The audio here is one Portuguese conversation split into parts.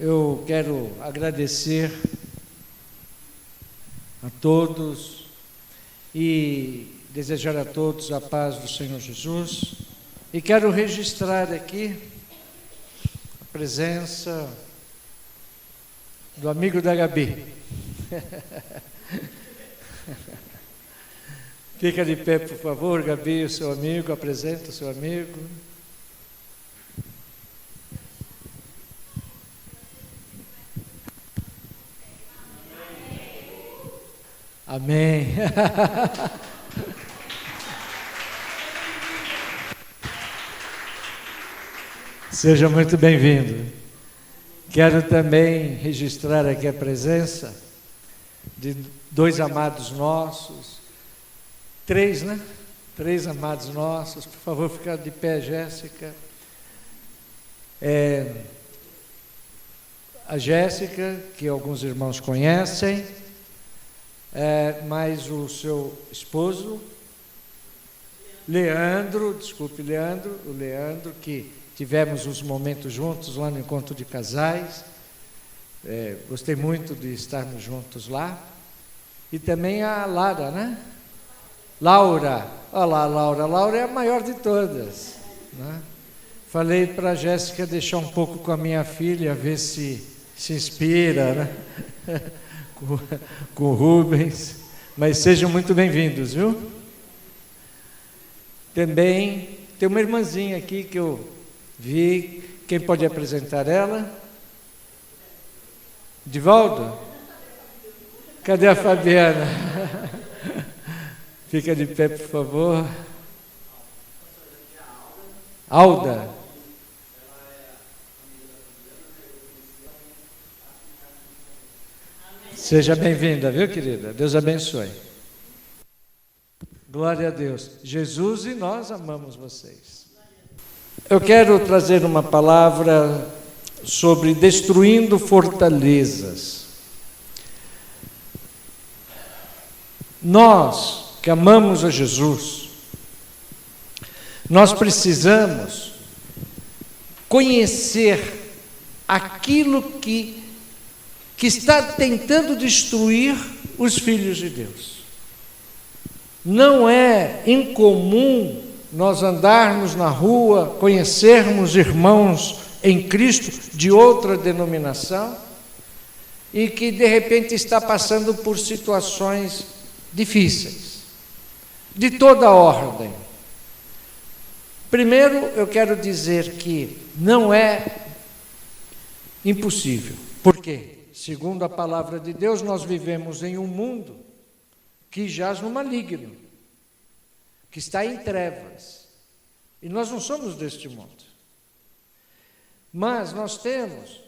Eu quero agradecer a todos e desejar a todos a paz do Senhor Jesus. E quero registrar aqui a presença do amigo da Gabi. Fica de pé, por favor, Gabi, o seu amigo, apresenta o seu amigo. Amém. Seja muito bem-vindo. Quero também registrar aqui a presença de dois amados nossos, três, né? Três amados nossos. Por favor, ficar de pé, Jéssica. A Jéssica, que alguns irmãos conhecem, mas o seu esposo, Leandro, o Leandro, que tivemos uns momentos juntos lá no encontro de casais, gostei muito de estarmos juntos lá, e também a Lara, né? Laura, olha lá, Laura é a maior de todas, né? Falei para a Jéssica deixar um pouco com a minha filha, ver se inspira, né? com o Rubens, mas sejam muito bem-vindos, viu? Também tem uma irmãzinha aqui que eu vi, quem pode apresentar ela? Divaldo? Cadê a Fabiana? Fica de pé, por favor. Alda. Seja bem-vinda, viu, querida? Deus abençoe. Glória a Deus. Jesus e nós amamos vocês. Eu quero trazer uma palavra sobre destruindo fortalezas. Nós que amamos a Jesus, nós precisamos conhecer aquilo que está tentando destruir os filhos de Deus. Não é incomum nós andarmos na rua, conhecermos irmãos em Cristo de outra denominação e que de repente está passando por situações difíceis, de toda ordem. Primeiro, eu quero dizer que não é impossível. Por quê? Segundo a palavra de Deus, nós vivemos em um mundo que jaz no maligno, que está em trevas. E nós não somos deste mundo. Mas nós temos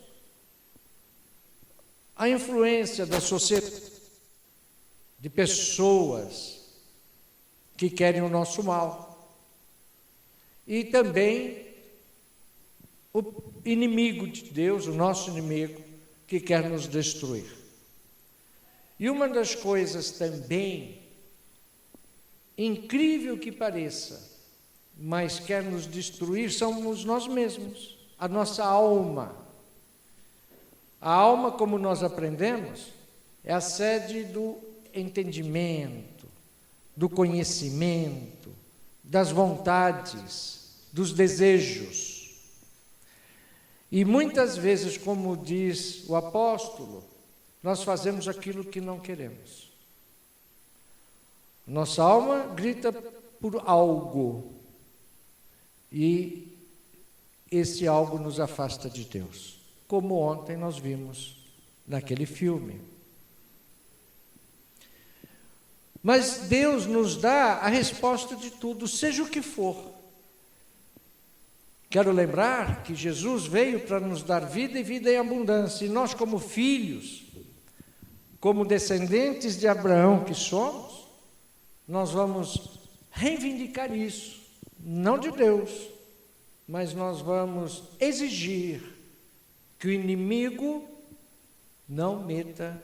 a influência da sociedade, de pessoas que querem o nosso mal. E também o inimigo de Deus, o nosso inimigo, que quer nos destruir. E uma das coisas também, incrível que pareça, mas quer nos destruir, somos nós mesmos, a nossa alma. A alma, como nós aprendemos, é a sede do entendimento, do conhecimento, das vontades, dos desejos. E muitas vezes, como diz o apóstolo, nós fazemos aquilo que não queremos. Nossa alma grita por algo, e esse algo nos afasta de Deus, como ontem nós vimos naquele filme. Mas Deus nos dá a resposta de tudo, seja o que for. Quero lembrar que Jesus veio para nos dar vida e vida em abundância, e nós, como filhos, como descendentes de Abraão que somos, nós vamos reivindicar isso, não de Deus, mas nós vamos exigir que o inimigo não meta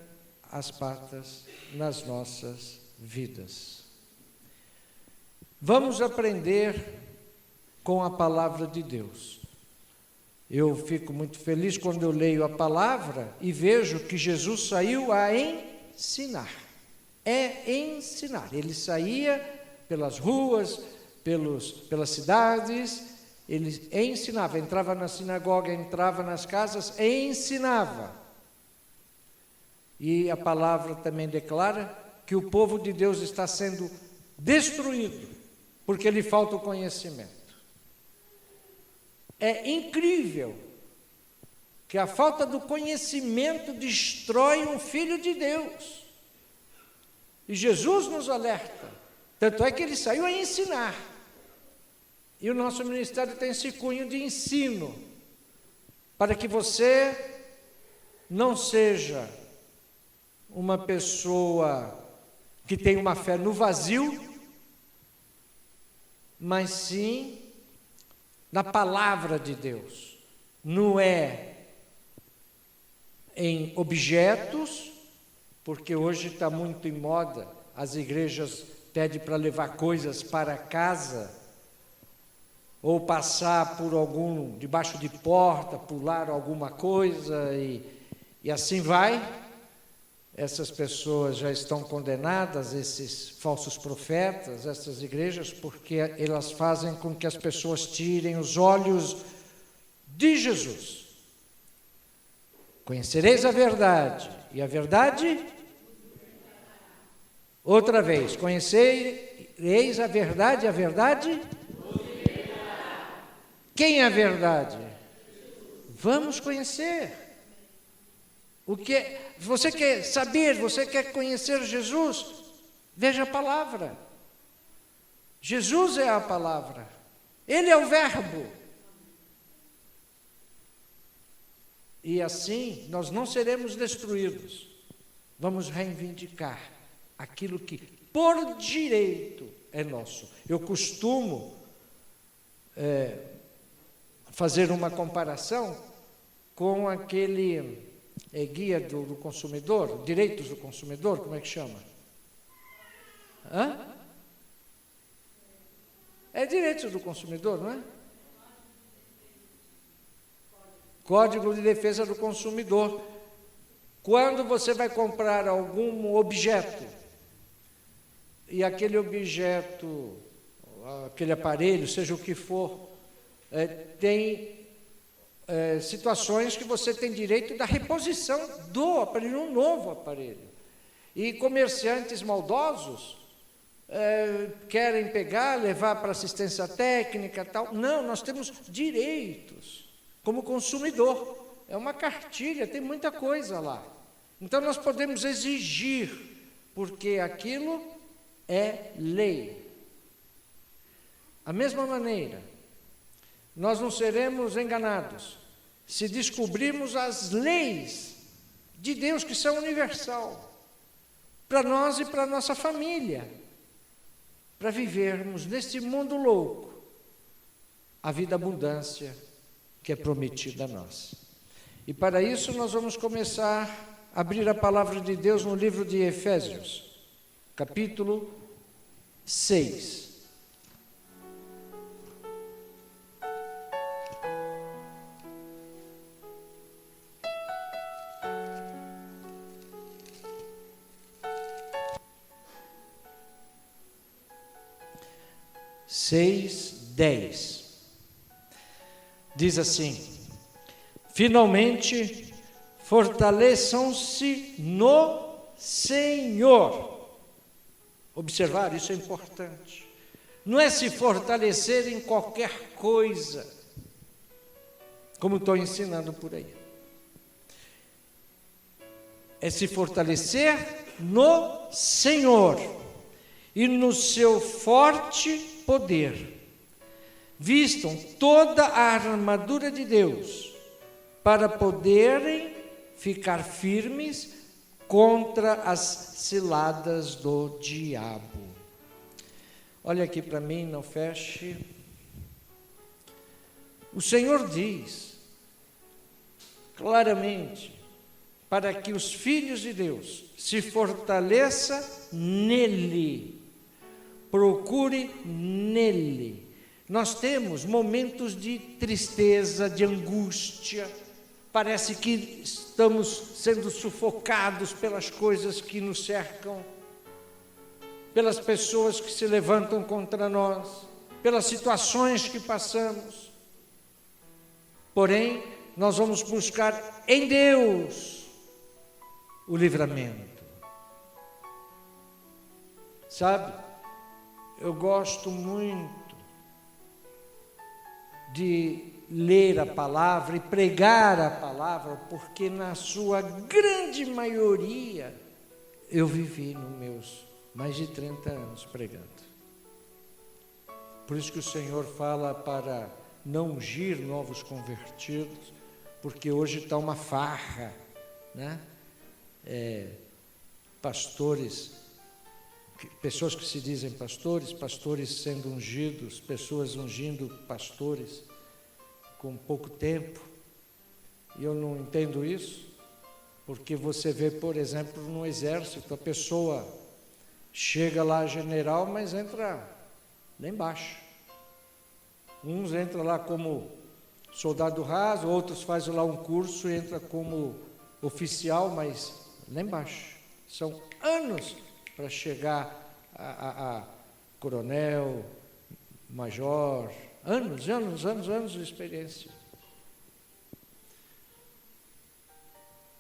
as patas nas nossas vidas. Vamos aprender com a palavra de Deus. Eu fico muito feliz quando eu leio a palavra e vejo que Jesus saiu a ensinar. É ensinar. Ele saía pelas ruas, pelas cidades, ele ensinava, entrava na sinagoga, entrava nas casas e ensinava. E a palavra também declara que o povo de Deus está sendo destruído, porque lhe falta o conhecimento. É incrível que a falta do conhecimento destrói um filho de Deus. E Jesus nos alerta. Tanto é que ele saiu a ensinar. E o nosso ministério tem esse cunho de ensino, para que você não seja uma pessoa que tem uma fé no vazio, mas sim na palavra de Deus. Não é em objetos, porque hoje está muito em moda, as igrejas pedem para levar coisas para casa, ou passar por algum, debaixo de porta, pular alguma coisa, e assim vai. Essas pessoas já estão condenadas, esses falsos profetas, essas igrejas, porque elas fazem com que as pessoas tirem os olhos de Jesus. Conhecereis a verdade, e a verdade... Outra vez, conhecereis a verdade, e a verdade... Quem é a verdade? Vamos conhecer. Você quer saber, você quer conhecer Jesus? Veja a palavra. Jesus é a palavra. Ele é o verbo. E assim nós não seremos destruídos. Vamos reivindicar aquilo que por direito é nosso. Eu costumo fazer uma comparação com aquele guia do consumidor, direitos do consumidor, como é que chama? É direitos do consumidor, não é? Código de Defesa do Consumidor. Quando você vai comprar algum objeto, e aquele objeto, aquele aparelho, seja o que for, tem situações que você tem direito da reposição do aparelho, um novo aparelho. E comerciantes maldosos querem pegar, levar para assistência técnica, tal. Não, nós temos direitos como consumidor. É uma cartilha, tem muita coisa lá. Então nós podemos exigir, porque aquilo é lei. Da mesma maneira, nós não seremos enganados se descobrirmos as leis de Deus que são universal para nós e para a nossa família, para vivermos neste mundo louco a vida abundância que é prometida a nós. E para isso nós vamos começar a abrir a palavra de Deus no livro de Efésios, capítulo 6. Seis, 10. Diz assim: finalmente, fortaleçam-se no Senhor. Observar, isso é importante. Não é se fortalecer em qualquer coisa, como estou ensinando por aí. É se fortalecer no Senhor e no seu forte poder. Vistam toda a armadura de Deus para poderem ficar firmes contra as ciladas do diabo. Olha aqui para mim, não feche. O Senhor diz claramente para que os filhos de Deus se fortaleçam nele, procure nele, Nós temos momentos de tristeza, de angústia, parece que estamos sendo sufocados pelas coisas que nos cercam, pelas pessoas que se levantam contra nós, pelas situações que passamos. Porém, nós vamos buscar em Deus o livramento. Sabe, eu gosto muito de ler a palavra e pregar a palavra, porque na sua grande maioria eu vivi nos meus mais de 30 anos pregando. Por isso que o Senhor fala para não ungir novos convertidos, porque hoje está uma farra, né? Pastores, pessoas que se dizem pastores, pastores sendo ungidos, pessoas ungindo pastores com pouco tempo. E eu não entendo isso, porque você vê, por exemplo, no exército, a pessoa chega lá general, mas entra lá embaixo. Uns entram lá como soldado raso, outros fazem lá um curso e entram como oficial, mas lá embaixo. São anos para chegar a coronel, major, anos de experiência.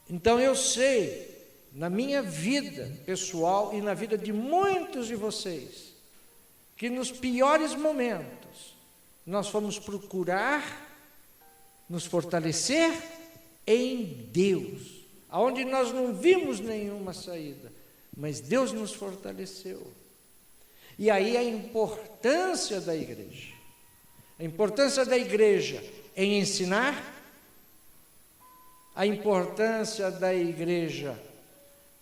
Então eu sei, na minha vida pessoal e na vida de muitos de vocês, que nos piores momentos nós fomos procurar nos fortalecer em Deus, aonde nós não vimos nenhuma saída, mas Deus nos fortaleceu. E aí a importância da igreja. A importância da igreja em ensinar, a importância da igreja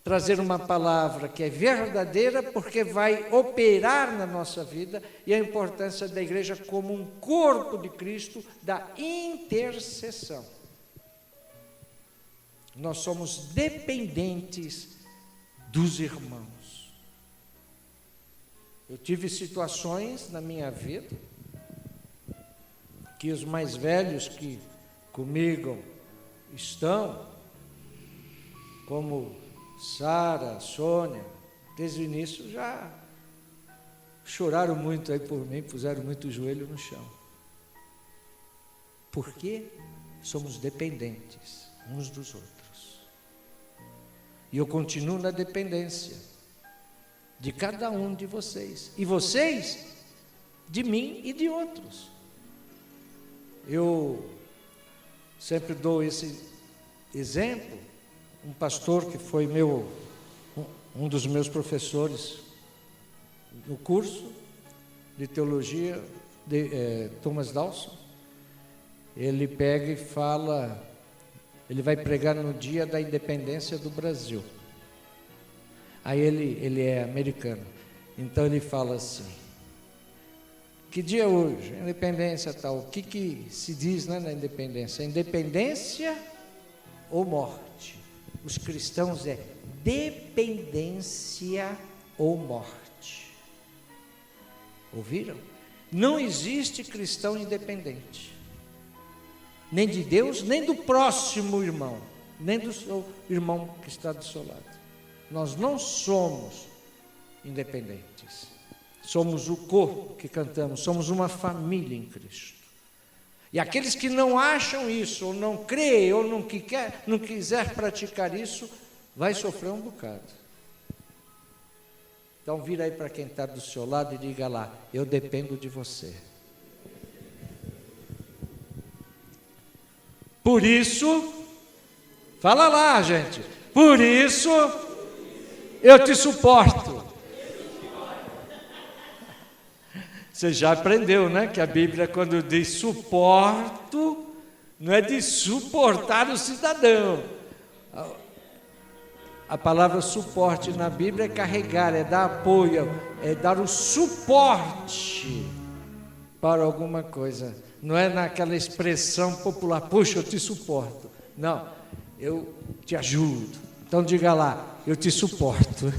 trazer uma palavra que é verdadeira, porque vai operar na nossa vida, e a importância da igreja como um corpo de Cristo, da intercessão. Nós somos dependentes dos irmãos. Eu tive situações na minha vida que os mais velhos que comigo estão, como Sara, Sônia, desde o início já choraram muito aí por mim, puseram muito o joelho no chão. Porque somos dependentes uns dos outros. E eu continuo na dependência de cada um de vocês. E vocês, de mim e de outros. Eu sempre dou esse exemplo. Um pastor que foi um dos meus professores no curso de teologia, Thomas Dawson, ele pega e fala, ele vai pregar no dia da independência do Brasil. Aí ele é americano, então ele fala assim: que dia é hoje? Independência tal. O que se diz, né, na independência? Independência ou morte? Os cristãos é dependência ou morte. Ouviram? Não existe cristão independente, nem de Deus, nem do próximo irmão, nem do seu irmão que está do seu lado. Nós não somos independentes. Somos o corpo que cantamos, somos uma família em Cristo. E aqueles que não acham isso, ou não creem, ou não quiser praticar isso, vai sofrer um bocado. Então vira aí para quem está do seu lado e diga lá: eu dependo de você. Por isso, fala lá, gente, por isso eu te suporto. Você já aprendeu, né? Que a Bíblia, quando diz suporto, não é de suportar o cidadão. A palavra suporte na Bíblia é carregar, é dar apoio, é dar o suporte para alguma coisa. Não é naquela expressão popular, puxa, eu te suporto. Não, eu te ajudo. Então diga lá, eu te suporto.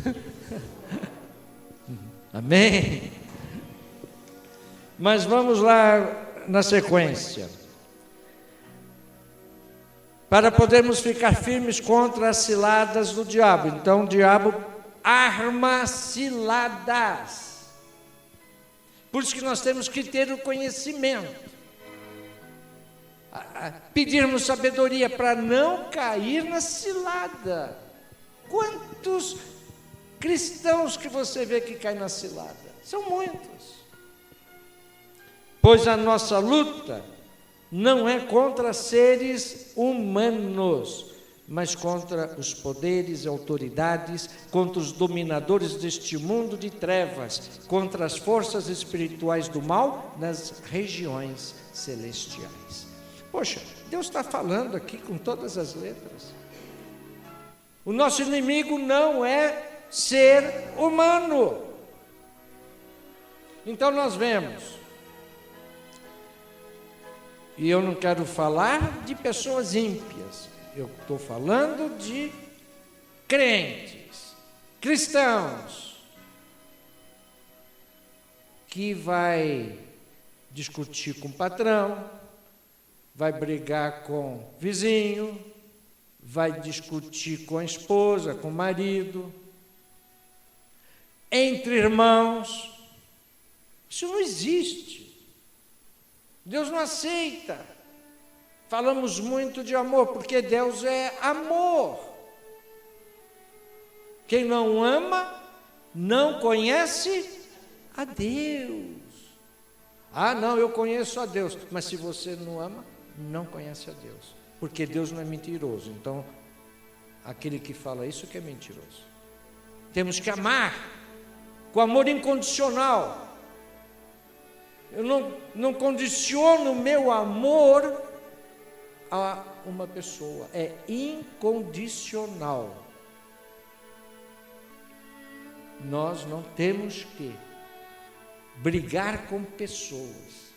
Amém? Mas vamos lá na sequência. Para podermos ficar firmes contra as ciladas do diabo. Então, o diabo arma ciladas. Por isso que nós temos que ter o conhecimento. Pedirmos sabedoria para não cair na cilada. Quantos cristãos que você vê que caem na cilada? São muitos. Pois a nossa luta não é contra seres humanos, mas contra os poderes e autoridades, contra os dominadores deste mundo de trevas, contra as forças espirituais do mal nas regiões celestiais. Poxa, Deus está falando aqui com todas as letras. O nosso inimigo não é ser humano. Então nós vemos, e eu não quero falar de pessoas ímpias, eu estou falando de crentes, cristãos, que vai discutir com o patrão, vai brigar com o vizinho, vai discutir com a esposa, com o marido, entre irmãos. Isso não existe. Deus não aceita. Falamos muito de amor, porque Deus é amor. Quem não ama, não conhece a Deus. Ah, não, eu conheço a Deus. Mas se você não ama, não conhece a Deus. Porque Deus não é mentiroso. Então, aquele que fala isso que é mentiroso. Temos que amar com amor incondicional. Eu não condiciono o meu amor a uma pessoa. É incondicional. Nós não temos que brigar com pessoas.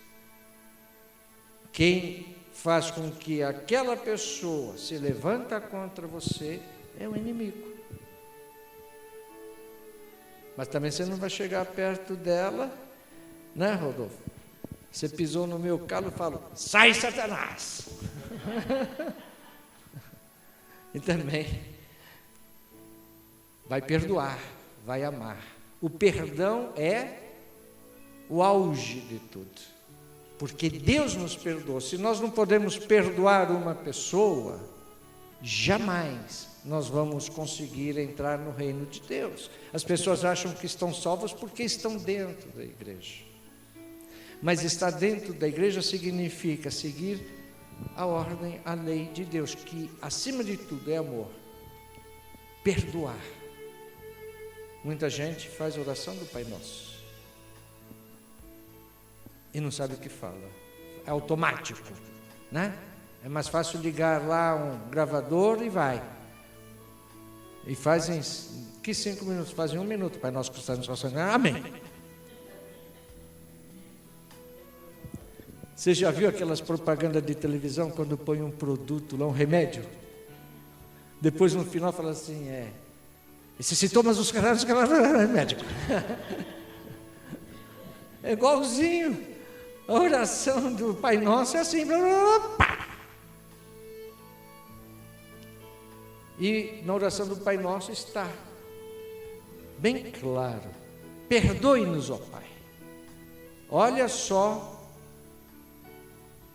Quem faz com que aquela pessoa se levanta contra você é o inimigo. Mas também você não vai chegar perto dela, né, Rodolfo? Você pisou no meu calo e falo, sai, Satanás! E também vai perdoar, vai amar. O perdão é o auge de tudo, porque Deus nos perdoa. Se nós não podemos perdoar uma pessoa, jamais nós vamos conseguir entrar no reino de Deus. As pessoas acham que estão salvas porque estão dentro da igreja. Mas estar dentro da igreja significa seguir a ordem, a lei de Deus, que acima de tudo é amor. Perdoar. Muita gente faz oração do Pai Nosso e não sabe o que fala. É automático, né? É mais fácil ligar lá um gravador e vai. E fazem, que 5 minutos? Fazem 1 minuto, Pai Nosso que estás nos céus. Amém. Você já viu aquelas propagandas de televisão quando põe um produto lá, um remédio? Depois no final fala assim, esses sintomas dos caras, é médico. É igualzinho. A oração do Pai Nosso é assim. E na oração do Pai Nosso está bem claro. Perdoe-nos, ó Pai. Olha só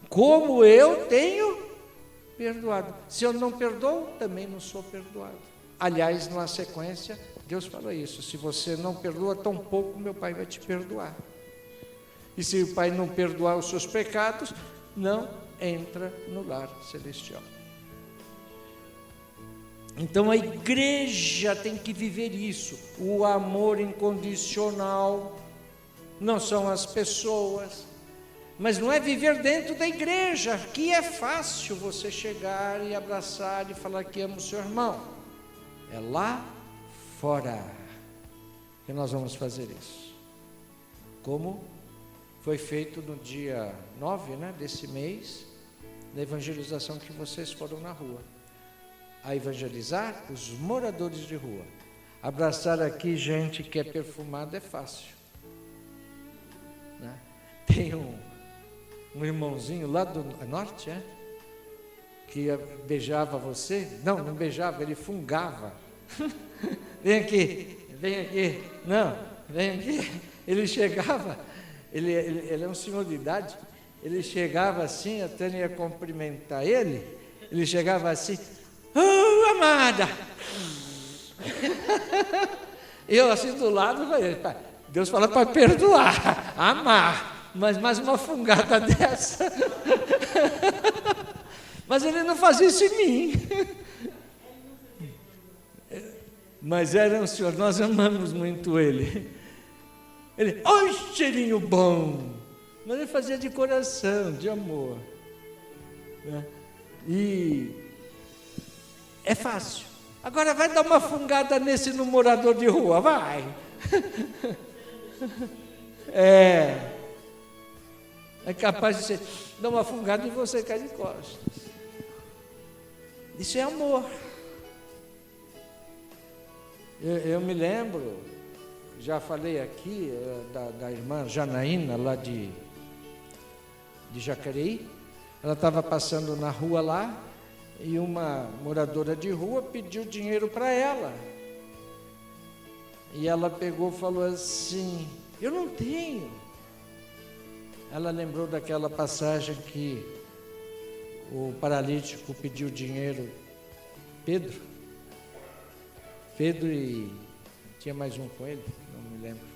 como eu tenho perdoado. Se eu não perdoo, também não sou perdoado. Aliás, na sequência, Deus fala isso. Se você não perdoa, tão pouco meu Pai vai te perdoar. E se o Pai não perdoar os seus pecados, não entra no lar celestial. Então a igreja tem que viver isso. O amor incondicional. Não são as pessoas. Mas não é viver dentro da igreja. Aqui é fácil você chegar e abraçar e falar que ama o seu irmão. É lá fora que nós vamos fazer isso. Como foi feito no dia 9, desse mês, da evangelização que vocês foram na rua. A evangelizar os moradores de rua. Abraçar aqui gente que é perfumada é fácil. tem um irmãozinho lá do norte, que beijava você. Não, não beijava, ele fungava. Vem aqui, vem aqui. Não, vem aqui. Ele chegava, ele é um senhor de idade, ele chegava assim, até ia cumprimentar ele chegava assim, oh, amada! Eu assim do lado, Deus fala para perdoar, amar, mas mais uma fungada dessa. Mas ele não fazia isso em mim. Mas era um senhor, nós amamos muito ele. Ele, oi, cheirinho bom. Mas ele fazia de coração, de amor. E é fácil. Agora vai dar uma fungada nesse no morador de rua, vai. É capaz de você dar uma fungada e você cai de costas. Isso é amor. Eu me lembro, já falei aqui, da irmã Janaína, lá de Jacareí. Ela estava passando na rua lá, e uma moradora de rua pediu dinheiro para ela. E ela pegou e falou assim, eu não tenho. Ela lembrou daquela passagem que o paralítico pediu dinheiro, Pedro e tinha mais um com ele, não me lembro.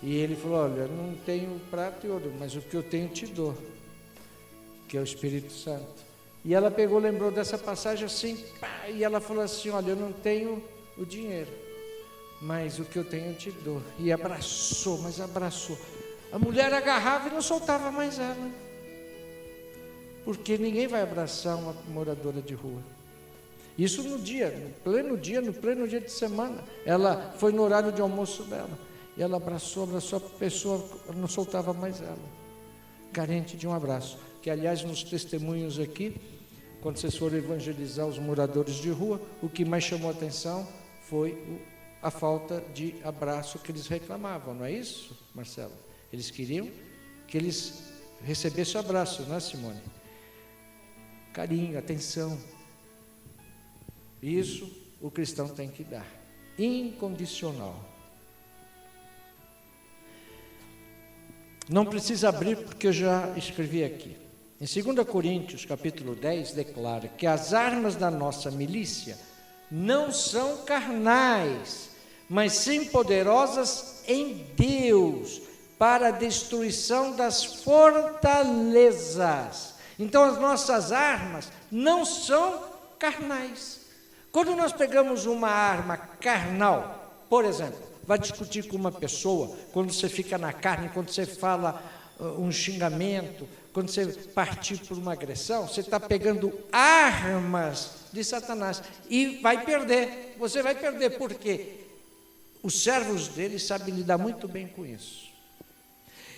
E ele falou, olha, não tenho prata e ouro, mas o que eu tenho te dou, que é o Espírito Santo. E ela pegou, lembrou dessa passagem assim, pá, e ela falou assim, olha, eu não tenho o dinheiro, mas o que eu tenho eu te dou. E abraçou, mas abraçou. A mulher agarrava e não soltava mais ela, porque ninguém vai abraçar uma moradora de rua. Isso no pleno dia de semana. Ela foi no horário de almoço dela, e ela abraçou a pessoa, não soltava mais ela, carente de um abraço. Que aliás nos testemunhos aqui, quando vocês forem evangelizar os moradores de rua, o que mais chamou a atenção foi a falta de abraço que eles reclamavam, não é isso, Marcelo? Eles queriam que eles recebessem o abraço, não é, Simone? Carinho, atenção. Isso o cristão tem que dar, incondicional. Não precisa abrir, porque eu já escrevi aqui. Em 2 Coríntios, capítulo 10, declara que as armas da nossa milícia não são carnais, mas sim poderosas em Deus, para a destruição das fortalezas. Então as nossas armas não são carnais. Quando nós pegamos uma arma carnal, por exemplo, vai discutir com uma pessoa, quando você fica na carne, quando você fala um xingamento, quando você partir por uma agressão, você está pegando armas de Satanás e vai perder. Você vai perder, porque os servos dele sabem lidar muito bem com isso.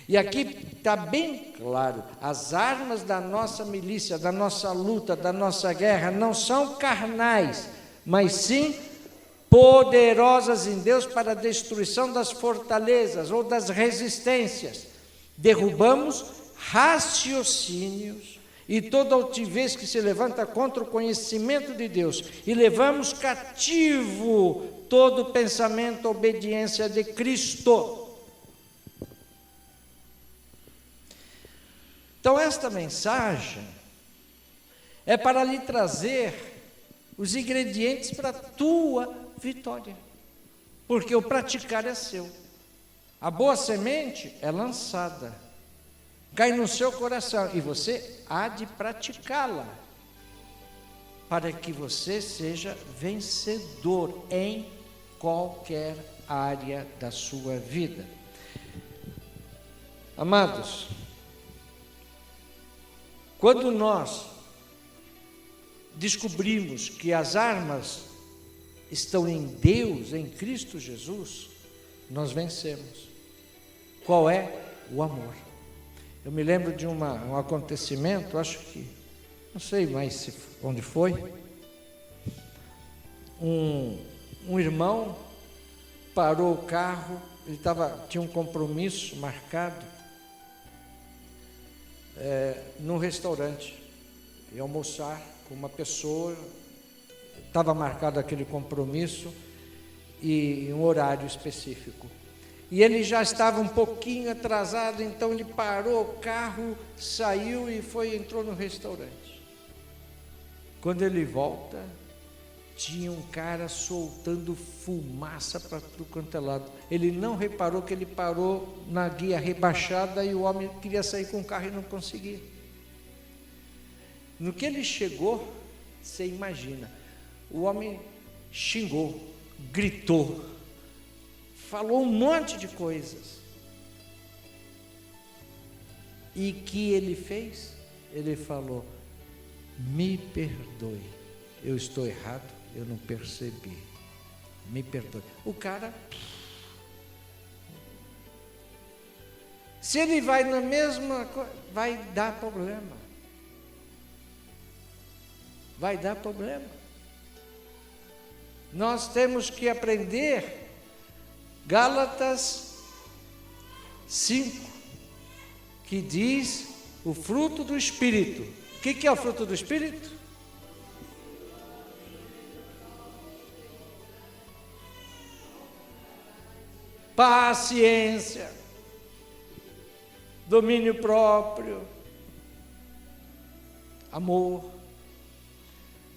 E aqui está bem claro, as armas da nossa milícia, da nossa luta, da nossa guerra, não são carnais, mas sim poderosas em Deus para a destruição das fortalezas ou das resistências. Derrubamos raciocínios e toda altivez que se levanta contra o conhecimento de Deus, e levamos cativo todo pensamento à obediência de Cristo. Então esta mensagem é para lhe trazer os ingredientes para a tua vitória, porque o praticar é seu. A boa semente é lançada, cai no seu coração, e você há de praticá-la, para que você seja vencedor em qualquer área da sua vida. Amados, quando nós descobrimos que as armas estão em Deus, em Cristo Jesus, nós vencemos. Qual é? O amor. Eu me lembro de um acontecimento, acho que, não sei mais onde foi, um irmão parou o carro, ele tinha um compromisso marcado, num restaurante, ia almoçar com uma pessoa, estava marcado aquele compromisso e um horário específico. E ele já estava um pouquinho atrasado, então ele parou o carro, saiu e entrou no restaurante. Quando ele volta, tinha um cara soltando fumaça para tudo quanto é lado. Ele não reparou que ele parou na guia rebaixada e o homem queria sair com o carro e não conseguia. No que ele chegou, você imagina, o homem xingou, gritou, falou um monte de coisas. E que ele fez? Ele falou: me perdoe, eu estou errado, eu não percebi, me perdoe. O cara, se ele vai na mesma coisa, vai dar problema. Vai dar problema. Nós temos que aprender Gálatas 5, que diz o fruto do Espírito. O que é o fruto do Espírito? Paciência, domínio próprio, amor.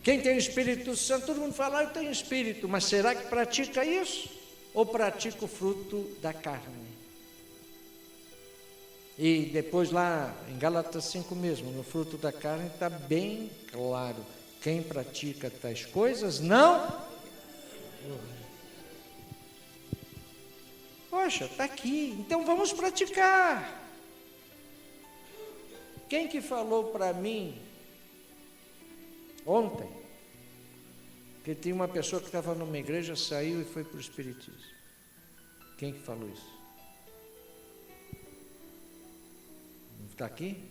Quem tem o Espírito Santo, todo mundo fala, eu tenho Espírito, mas será que pratica isso? Ou pratica o fruto da carne? E depois lá em Gálatas 5 mesmo, no fruto da carne está bem claro, quem pratica tais coisas não... Poxa, está aqui, então vamos praticar. Quem que falou para mim ontem que tem uma pessoa que estava numa igreja, saiu e foi para o Espiritismo? Quem que falou isso? Não está aqui?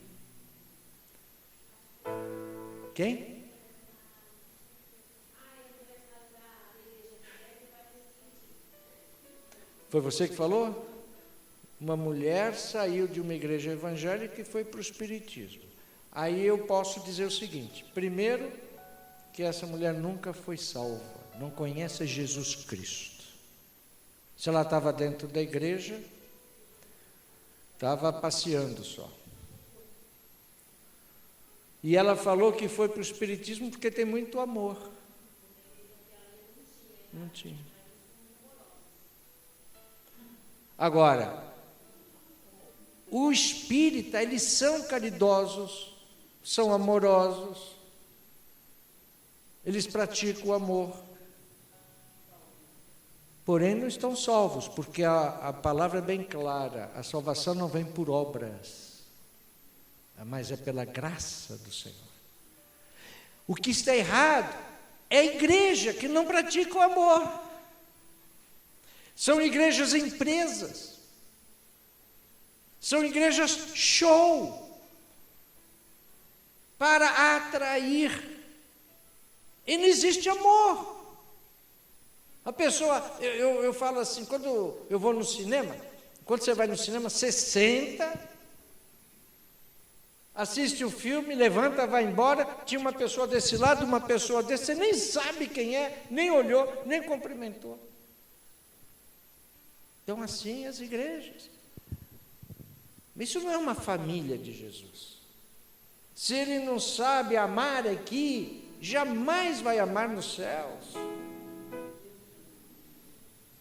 Quem? Foi você que falou? Uma mulher saiu de uma igreja evangélica e foi para o Espiritismo. Aí eu posso dizer o seguinte: primeiro, que essa mulher nunca foi salva, não conhece Jesus Cristo. Se ela estava dentro da igreja, estava passeando só. E ela falou que foi para o Espiritismo porque tem muito amor. Não tinha. Agora, o espírita, eles são caridosos, são amorosos, eles praticam o amor, porém não estão salvos, porque a palavra é bem clara, a salvação não vem por obras, mas é pela graça do Senhor. O que está errado é a igreja que não pratica o amor. São igrejas empresas, são igrejas show, para atrair, e não existe amor. A pessoa, eu falo assim, quando eu vou no cinema, quando você vai no cinema, você senta, assiste o filme, levanta, vai embora, tinha uma pessoa desse lado, uma pessoa desse, você nem sabe quem é, nem olhou, nem cumprimentou. Então, assim as igrejas. Isso não é uma família de Jesus. Se ele não sabe amar aqui, jamais vai amar nos céus.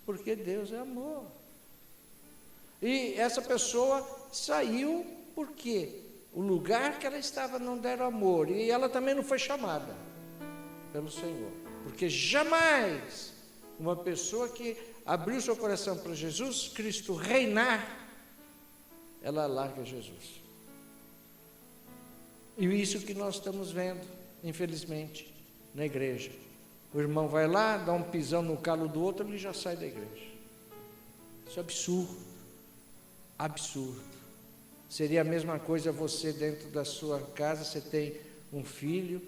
Porque Deus é amor. E essa pessoa saiu porque o lugar que ela estava não deram amor. E ela também não foi chamada pelo Senhor. Porque jamais uma pessoa que abriu seu coração para Jesus Cristo reinar, ela larga Jesus. E isso que nós estamos vendo, infelizmente, na igreja. O irmão vai lá, dá um pisão no calo do outro, ele já sai da igreja. Isso é absurdo. Absurdo. Seria a mesma coisa você dentro da sua casa, você tem um filho,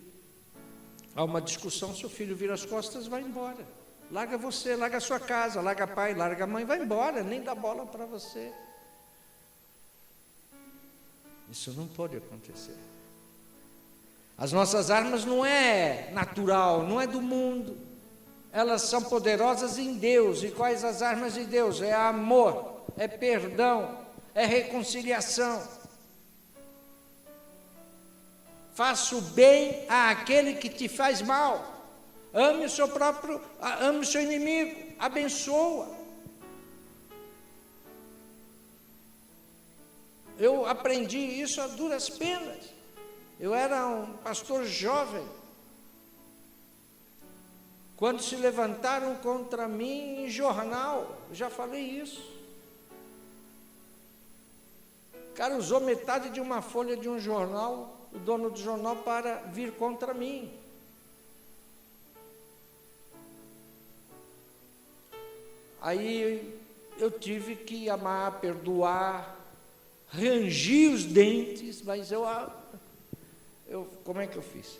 há uma discussão, seu filho vira as costas, vai embora. Larga você, larga a sua casa, larga pai, larga mãe, vai embora, nem dá bola para você. Isso não pode acontecer. As nossas armas não é natural, não é do mundo. Elas são poderosas em Deus. E quais as armas de Deus? É amor, é perdão, é reconciliação. Faça o bem àquele que te faz mal. Ame o seu inimigo, abençoa. Eu aprendi isso a duras penas. Eu era um pastor jovem. Quando se levantaram contra mim em jornal, eu já falei isso. O cara usou metade de uma folha de um jornal, o dono do jornal, para vir contra mim. Aí eu tive que amar, perdoar, rangi os dentes, mas eu como é que eu fiz?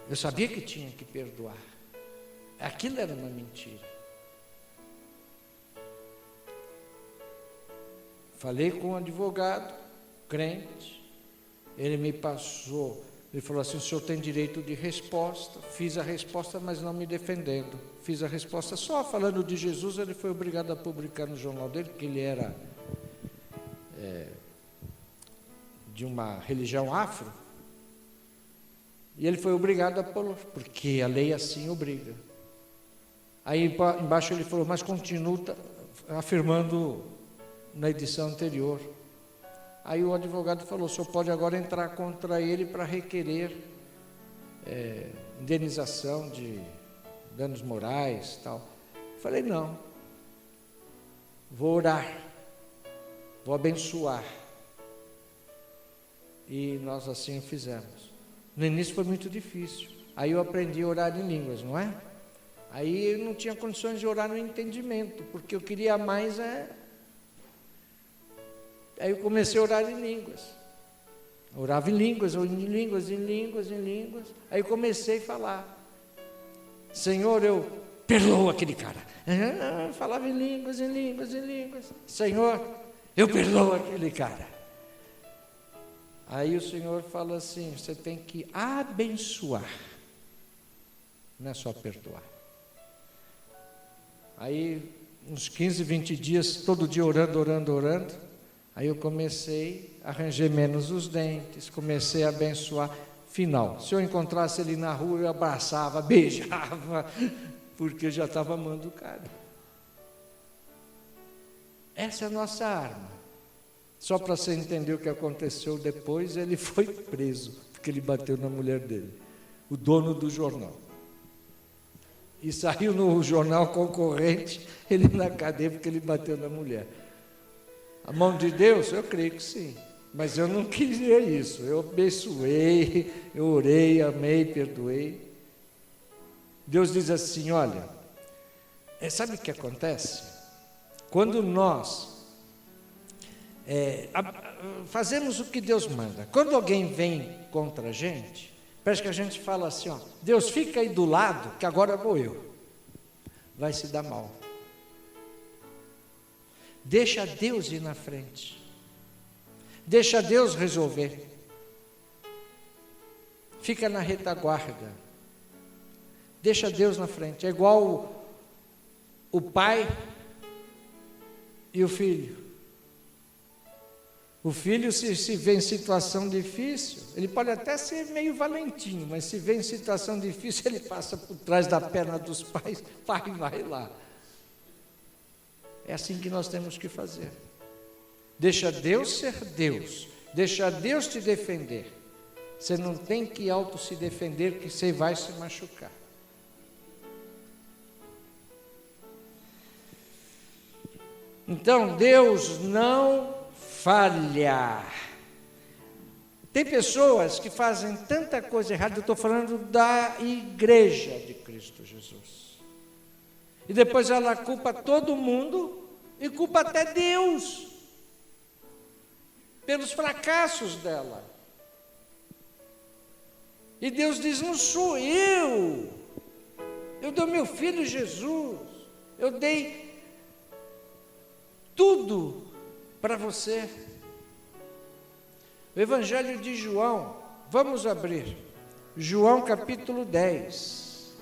Eu sabia que tinha que perdoar. Aquilo era uma mentira. Falei com um advogado, crente, ele me passou, ele falou assim: o senhor tem direito de resposta. Fiz a resposta, mas não me defendendo. Fiz a resposta só falando de Jesus. Ele foi obrigado a publicar no jornal dele, que ele era de uma religião afro, e ele foi obrigado a pôr, porque a lei assim obriga. Aí embaixo ele falou: mas continua afirmando na edição anterior. Aí o advogado falou: o senhor pode agora entrar contra ele para requerer indenização de danos morais, tal. Falei: não, vou orar, vou abençoar. E nós assim o fizemos. No início foi muito difícil. Aí eu aprendi a orar em línguas, não é? Aí eu não tinha condições de orar no entendimento, porque eu queria mais. Aí eu comecei a orar em línguas. Orava em línguas, ou em línguas, em línguas, em línguas. Aí eu comecei a falar: Senhor, eu perdoo aquele cara. Falava em línguas, em línguas, em línguas. Senhor, eu perdoo aquele cara. Aí o Senhor fala assim: você tem que abençoar, não é só perdoar. Aí, uns 15, 20 dias, todo dia orando, aí eu comecei a ranger menos os dentes, comecei a abençoar. Final, se eu encontrasse ele na rua, eu abraçava, beijava, porque eu já estava amando o cara. Essa é a nossa arma. Só para você entender o que aconteceu depois, ele foi preso, porque ele bateu na mulher dele, o dono do jornal. E saiu no jornal concorrente, ele na cadeia, porque ele bateu na mulher. A mão de Deus? Eu creio que sim. Mas eu não queria isso. Eu abençoei, eu orei, amei, perdoei. Deus diz assim: olha, sabe o que acontece? Quando nós fazemos o que Deus manda, quando alguém vem contra a gente, parece que a gente fala assim: ó, Deus, fica aí do lado, que agora vou eu. Vai se dar mal. Deixa Deus ir na frente. Deixa Deus resolver. Fica na retaguarda. Deixa Deus na frente. É igual o pai e o filho. O filho, se vê em situação difícil, ele pode até ser meio valentinho, mas se vê em situação difícil, ele passa por trás da perna dos pais: pai, vai lá. É assim que nós temos que fazer. Deixa Deus ser Deus, deixa Deus te defender. Você não tem que se defender, que você vai se machucar. Então, Deus não falha. Tem pessoas que fazem tanta coisa errada. Eu estou falando da igreja de Cristo Jesus. E depois ela culpa todo mundo e culpa até Deus pelos fracassos dela. E Deus diz: não sou eu dei meu filho Jesus, eu dei tudo para você. O Evangelho de João, vamos abrir. João capítulo 10.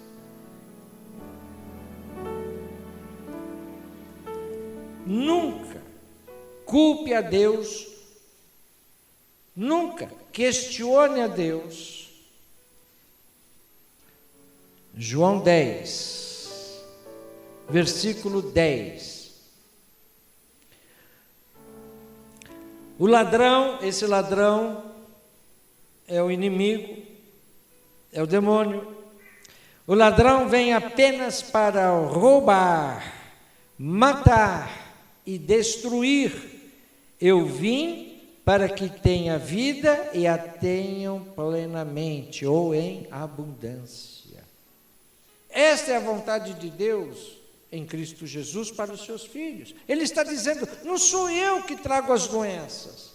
Nunca culpe a Deus, nunca questione a Deus. João 10, versículo 10. O ladrão, esse ladrão é o inimigo, é o demônio. O ladrão vem apenas para roubar, matar e destruir. Eu vim para que tenha vida e a tenham plenamente, ou em abundância. Esta é a vontade de Deus em Cristo Jesus para os seus filhos. Ele está dizendo, não sou eu que trago as doenças,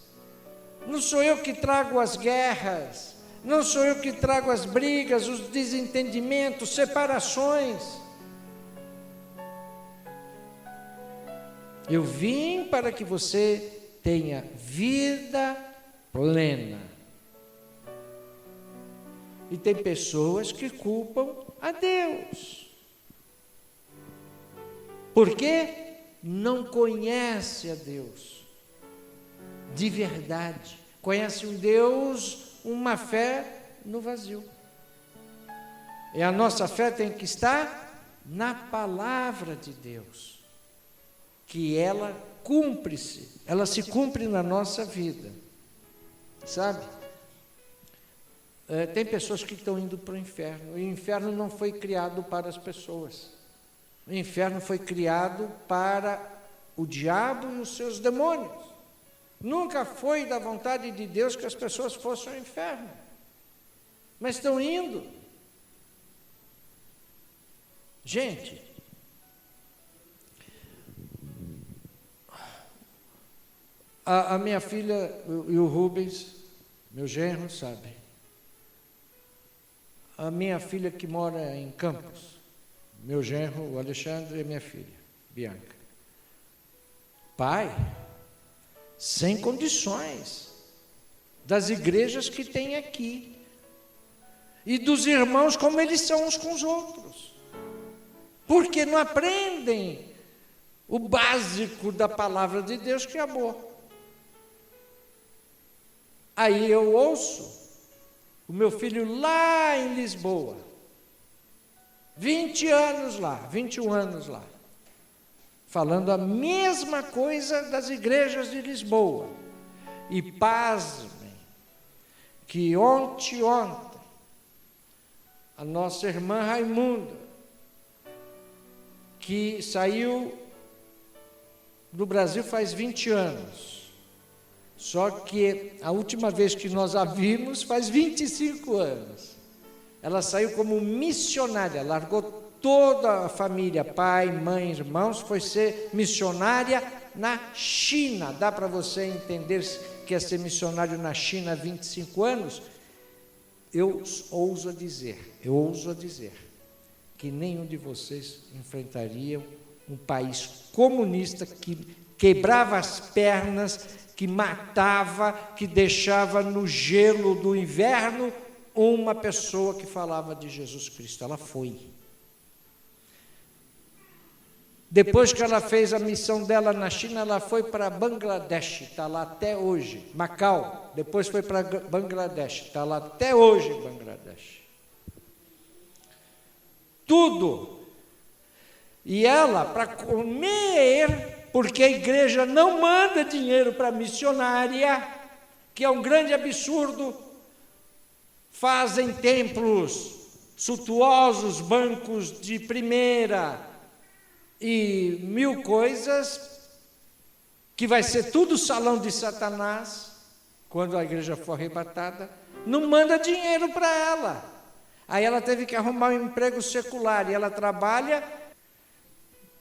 não sou eu que trago as guerras, não sou eu que trago as brigas, os desentendimentos, separações. Eu vim para que você tenha vida plena. E tem pessoas que culpam a Deus. Por quê? Não conhece a Deus de verdade. Conhece um Deus, uma fé no vazio. E a nossa fé tem que estar na palavra de Deus, que ela cumpre-se, ela se cumpre na nossa vida, sabe? Tem pessoas que estão indo para o inferno. O inferno não foi criado para as pessoas. O inferno foi criado para o diabo e os seus demônios. Nunca foi da vontade de Deus que as pessoas fossem ao inferno, mas estão indo. Gente, a minha filha e o Rubens, meu genro, sabe? A minha filha que mora em Campos, meu genro, o Alexandre, e a minha filha, Bianca. Pai, sem condições, das igrejas que tem aqui, e dos irmãos como eles são uns com os outros, porque não aprendem o básico da palavra de Deus, que é amor. Aí eu ouço o meu filho lá em Lisboa, 20 anos lá, 21 anos lá, falando a mesma coisa das igrejas de Lisboa. E pasmem, que ontem, a nossa irmã Raimunda, que saiu do Brasil faz 20 anos, só que a última vez que nós a vimos faz 25 anos. Ela saiu como missionária, largou toda a família, pai, mãe, irmãos, foi ser missionária na China. Dá para você entender que é ser missionário na China há 25 anos? Eu ouso dizer que nenhum de vocês enfrentaria um país comunista que quebrava as pernas, que matava, que deixava no gelo do inverno uma pessoa que falava de Jesus Cristo. Ela foi. Depois que ela fez a missão dela na China, ela foi para Bangladesh, está lá até hoje. Macau, depois foi para Bangladesh, está lá até hoje em Bangladesh. Tudo. E ela, para comer, porque a igreja não manda dinheiro para a missionária, que é um grande absurdo, fazem templos suntuosos, bancos de primeira e mil coisas, que vai ser tudo salão de Satanás, quando a igreja for arrebatada, não manda dinheiro para ela. Aí ela teve que arrumar um emprego secular, e ela trabalha,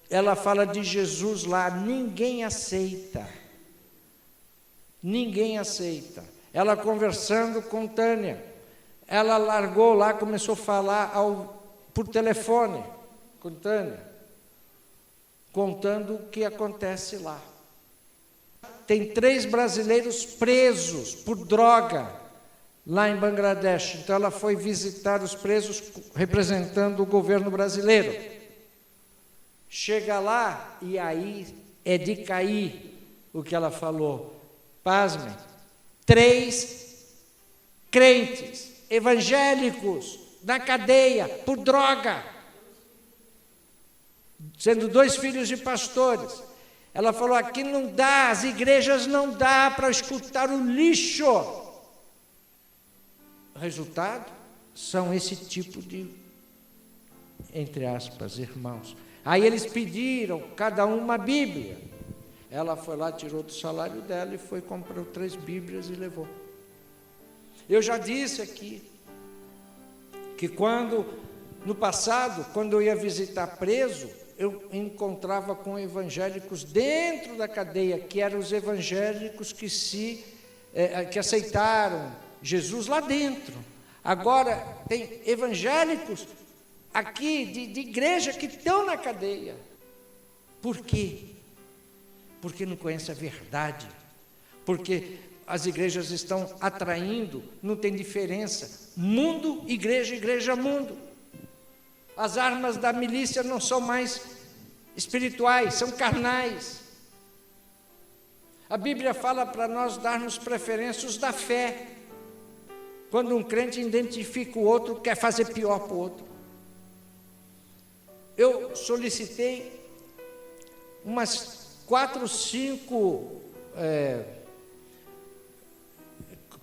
ela fala de Jesus lá, ninguém aceita. Ninguém aceita. Ela conversando com Tânia, ela largou lá, começou a falar por telefone com Tânia, contando o que acontece lá. tem 3 brasileiros presos por droga lá em Bangladesh. Então ela foi visitar os presos representando o governo brasileiro. Chega lá e aí é de cair o que ela falou. Pasmem, 3 crentes evangélicos na cadeia por droga, sendo 2 filhos de pastores. Ela falou, aqui não dá, as igrejas não dá para escutar o lixo. O resultado são esse tipo de, entre aspas, irmãos. Aí eles pediram, cada um uma Bíblia. Ela foi lá, tirou do salário dela e foi, comprou 3 Bíblias e levou. Eu já disse aqui, que no passado, quando eu ia visitar preso, eu encontrava com evangélicos dentro da cadeia, que eram os evangélicos que aceitaram Jesus lá dentro. Agora, tem evangélicos aqui de igreja que estão na cadeia. Por quê? Porque não conhecem a verdade. Porque as igrejas estão atraindo, não tem diferença. Mundo, igreja, igreja, mundo. As armas da milícia não são mais espirituais, são carnais. A Bíblia fala para nós darmos preferências da fé. Quando um crente identifica o outro, quer fazer pior para o outro. Eu solicitei umas 4 ou 5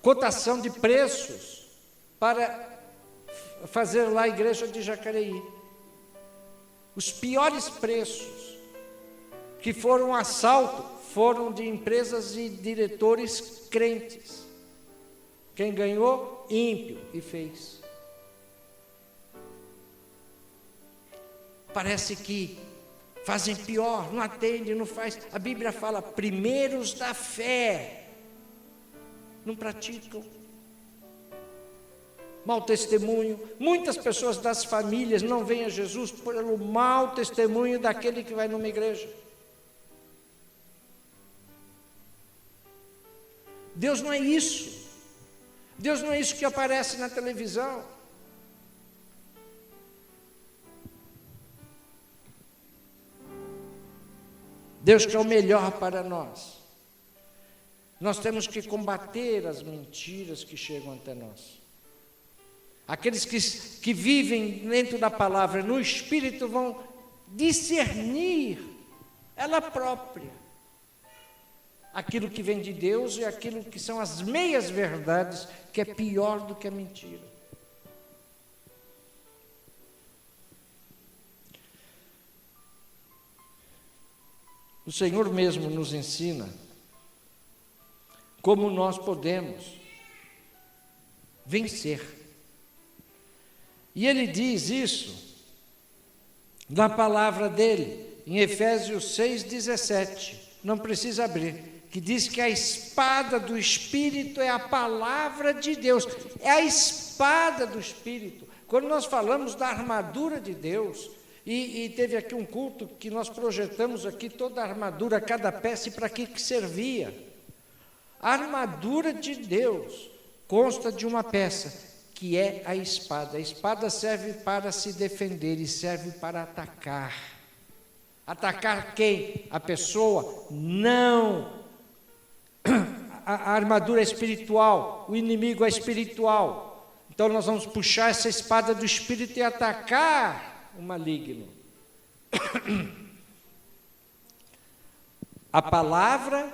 cotação de preços para fazer lá a igreja de Jacareí. Os piores preços que foram um assalto foram de empresas e diretores crentes. Quem ganhou? Ímpio, e fez. Parece que fazem pior, não atende, não faz. A Bíblia fala, primeiros da fé, não praticam. Mau testemunho. Muitas pessoas das famílias não vêm a Jesus pelo mau testemunho daquele que vai numa igreja. Deus não é isso. Deus não é isso que aparece na televisão. Deus quer o melhor para nós. Nós temos que combater as mentiras que chegam até nós. Aqueles que vivem dentro da palavra, no Espírito, vão discernir ela própria aquilo que vem de Deus e aquilo que são as meias verdades, que é pior do que a mentira. O Senhor mesmo nos ensina como nós podemos vencer. E Ele diz isso na palavra dele, em Efésios 6,17, não precisa abrir, que diz que a espada do Espírito é a palavra de Deus, é a espada do Espírito. Quando nós falamos da armadura de Deus, e teve aqui um culto que nós projetamos aqui toda a armadura, cada peça e para que servia. A armadura de Deus consta de uma peça, que é a espada. A espada serve para se defender e serve para atacar. Atacar quem? A pessoa? Não. A armadura é espiritual, o inimigo é espiritual. Então nós vamos puxar essa espada do Espírito e atacar o maligno. A palavra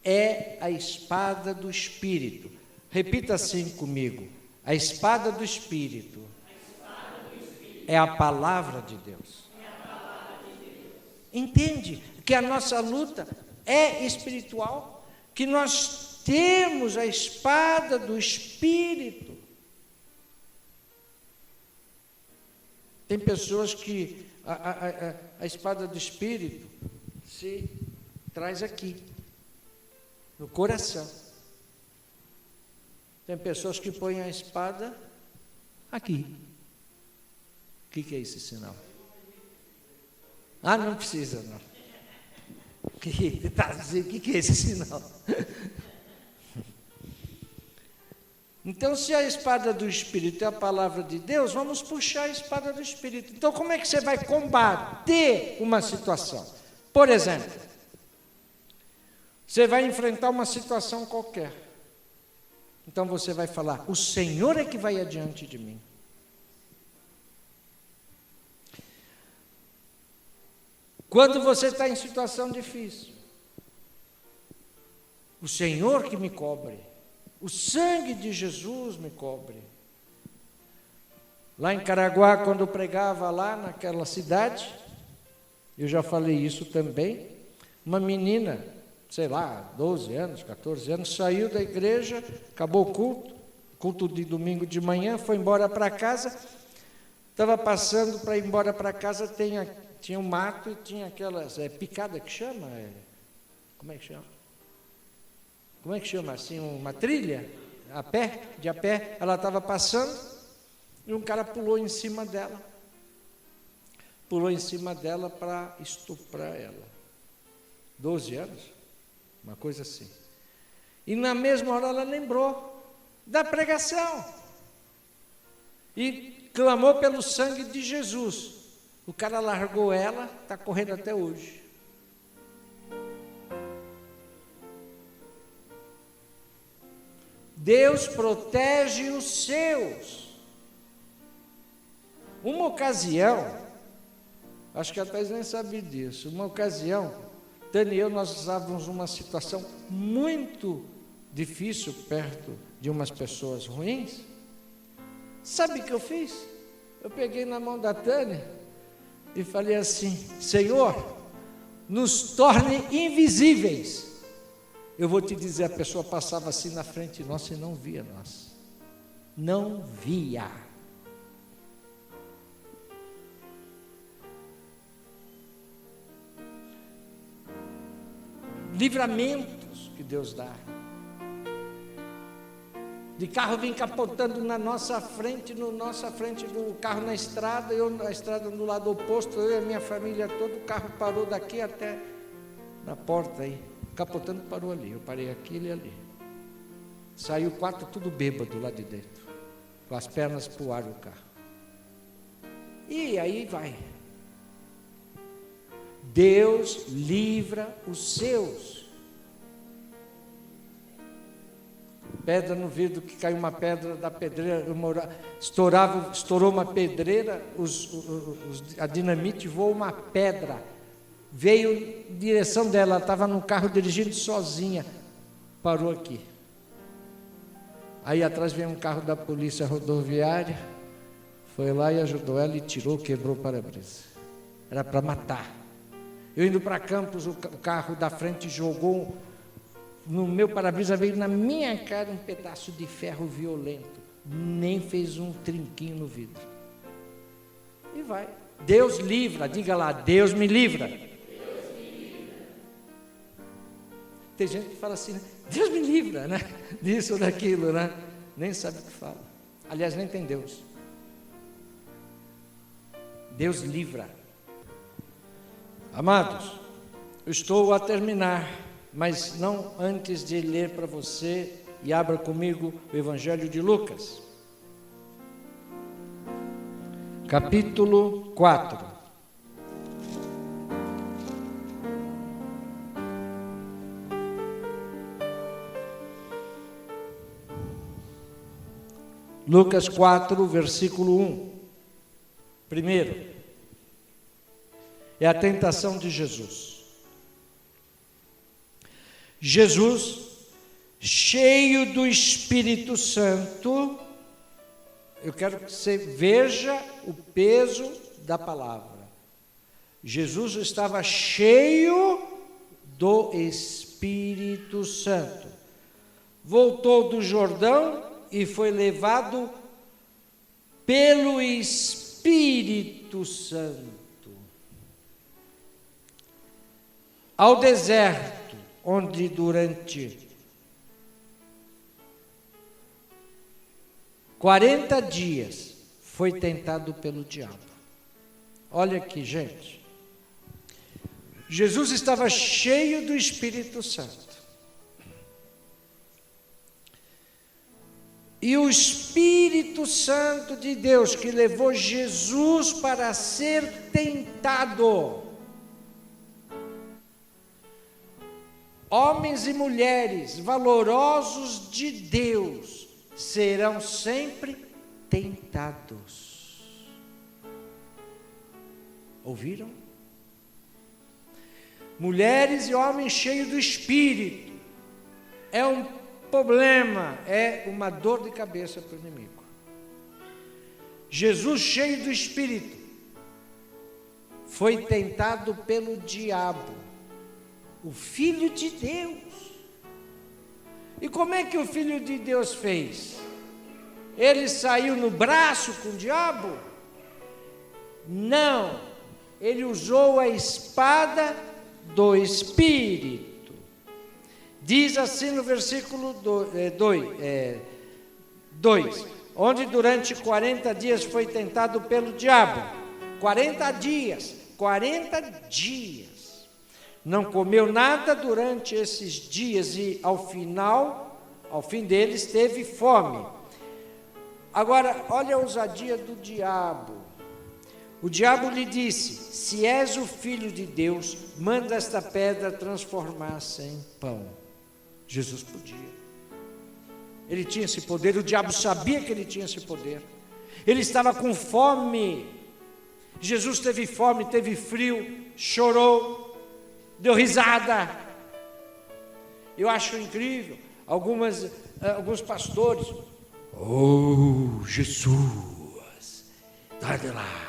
é a espada do Espírito. Repita assim comigo. A espada do Espírito é a palavra de Deus. Entende que a nossa luta é espiritual? Que nós temos a espada do Espírito. Tem pessoas que a espada do Espírito se traz aqui, no coração. Tem pessoas que põem a espada aqui. O que é esse sinal? Ah, não precisa, não. Que está dizendo, o que é esse sinal? Então, se a espada do Espírito é a palavra de Deus, vamos puxar a espada do Espírito. Então, como é que você vai combater uma situação? Por exemplo, você vai enfrentar uma situação qualquer. Então, você vai falar, o Senhor é que vai adiante de mim. Quando você está em situação difícil, o Senhor que me cobre. O sangue de Jesus me cobre. Lá em Caraguá, quando eu pregava lá naquela cidade, eu já falei isso também, uma menina, sei lá, 12 anos, 14 anos, saiu da igreja, acabou o culto de domingo de manhã, foi embora para casa, estava passando para ir embora para casa, tinha um mato e tinha aquelas, picada que chama? Como é que chama? Como é que chama assim, uma trilha, de a pé, ela estava passando e um cara pulou em cima dela para estuprar ela, 12 anos, uma coisa assim, e na mesma hora ela lembrou da pregação, e clamou pelo sangue de Jesus, o cara largou ela, está correndo até hoje. Deus protege os seus. Uma ocasião, acho que a Thais nem sabia disso, uma ocasião, Tânia e eu, nós estávamos numa situação muito difícil, perto de umas pessoas ruins. Sabe o que eu fiz? Eu peguei na mão da Tânia e falei assim, Senhor, nos torne invisíveis. Eu vou te dizer, a pessoa passava assim na frente nossa e não via nós. Não via. Livramentos que Deus dá. De carro vem capotando na nossa frente, do carro na estrada, eu na estrada do lado oposto, eu e a minha família toda, o carro parou daqui até na porta aí. Capotando, parou ali, eu parei aqui, ele ali. Saiu 4 tudo bêbado lá de dentro, com as pernas para o ar do carro. E aí vai. Deus livra os seus. Pedra no vidro, que caiu uma pedra da pedreira, estourou uma pedreira, a dinamite voou uma pedra. Veio em direção dela, ela estava no carro dirigindo sozinha, parou aqui. Aí atrás veio um carro da polícia rodoviária, foi lá e ajudou ela e tirou, quebrou o para-brisa. Era para matar. Eu indo para Campos, o carro da frente jogou no meu para-brisa, veio na minha cara um pedaço de ferro violento, nem fez um trinquinho no vidro. E vai. Deus livra, diga lá, Deus me livra. Tem gente que fala assim, né? Deus me livra, né? Disso ou daquilo, né? Nem sabe o que fala. Aliás, nem tem Deus. Deus livra. Amados, eu estou a terminar, mas não antes de ler para você, e abra comigo o Evangelho de Lucas. Capítulo 4. Lucas 4, versículo 1. Primeiro, é a tentação de Jesus. Jesus, cheio do Espírito Santo, eu quero que você veja o peso da palavra. Jesus estava cheio do Espírito Santo. Voltou do Jordão e foi levado pelo Espírito Santo ao deserto, onde durante 40 dias foi tentado pelo diabo. Olha aqui, gente. Jesus estava cheio do Espírito Santo. E o Espírito Santo de Deus que levou Jesus para ser tentado. Homens e mulheres valorosos de Deus serão sempre tentados. Ouviram? Mulheres e homens cheios do Espírito. É um problema, é uma dor de cabeça para o inimigo. Jesus cheio do Espírito foi tentado pelo diabo, o Filho de Deus. E como é que o Filho de Deus fez? Ele saiu no braço com o diabo? Não, ele usou a espada do Espírito. Diz assim no versículo 2, onde durante 40 dias foi tentado pelo diabo. 40 dias. Não comeu nada durante esses dias e ao fim deles teve fome. Agora, olha a ousadia do diabo. O diabo lhe disse: se és o Filho de Deus, manda esta pedra transformar-se em pão. Jesus podia. Ele tinha esse poder, o diabo sabia que ele tinha esse poder. Ele estava com fome. Jesus teve fome, teve frio, chorou, deu risada. Eu acho incrível, alguns pastores, oh, Jesus, sai de lá.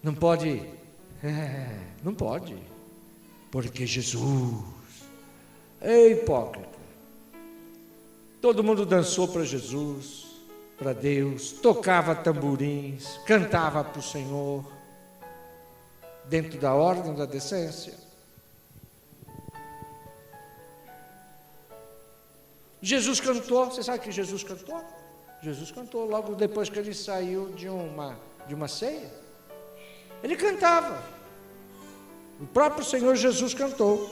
Não pode, não pode, porque Jesus é hipócrita. Todo mundo dançou para Jesus, para Deus, tocava tamborins, cantava para o Senhor, dentro da ordem da decência. Jesus cantou, você sabe que Jesus cantou? Jesus cantou logo depois que ele saiu de uma ceia. Ele cantava. O próprio Senhor Jesus cantou.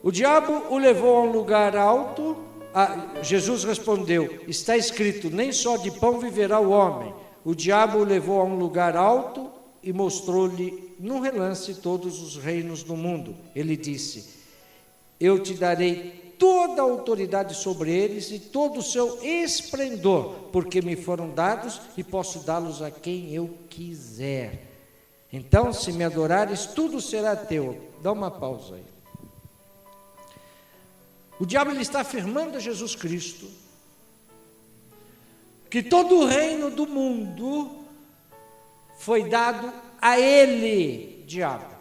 O diabo o levou a um lugar alto. Jesus respondeu: está escrito, nem só de pão viverá o homem. O diabo o levou a um lugar alto e mostrou-lhe num relance todos os reinos do mundo. Ele disse: eu te darei toda a autoridade sobre eles e todo o seu esplendor, porque me foram dados e posso dá-los a quem eu quiser. Então, se me adorares, tudo será teu. Dá uma pausa aí. O diabo ele está afirmando a Jesus Cristo que todo o reino do mundo foi dado a ele, diabo.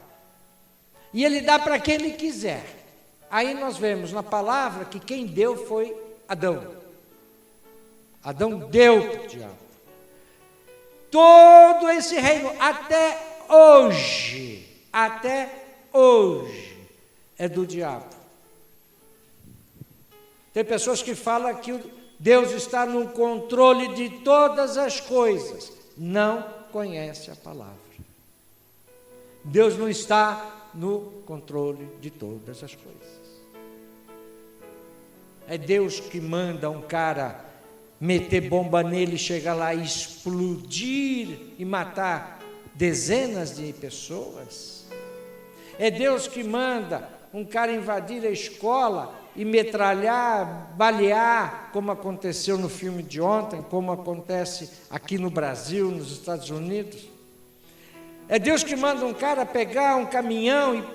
E ele dá para quem ele quiser. Aí nós vemos na palavra que quem deu foi Adão. Adão deu para o diabo. Todo esse reino, até hoje, é do diabo. Tem pessoas que falam que Deus está no controle de todas as coisas. Não conhece a palavra. Deus não está no controle de todas as coisas. É Deus que manda um cara meter bomba nele, chegar lá e explodir e matar dezenas de pessoas. É Deus que manda um cara invadir a escola e metralhar, balear, como aconteceu no filme de ontem, como acontece aqui no Brasil, nos Estados Unidos. É Deus que manda um cara pegar um caminhão,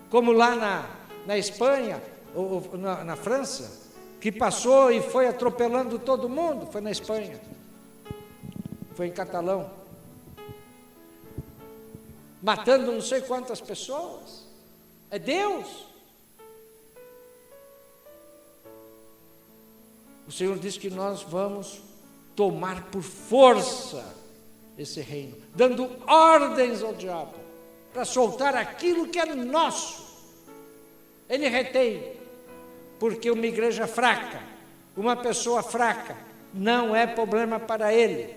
como lá na Espanha, ou na França, que passou e foi atropelando todo mundo. Foi na Espanha, foi em Catalão, matando não sei quantas pessoas. É Deus. O Senhor diz que nós vamos tomar por força esse reino, dando ordens ao diabo para soltar aquilo que é nosso. Ele retém, porque uma igreja fraca, uma pessoa fraca, não é problema para ele.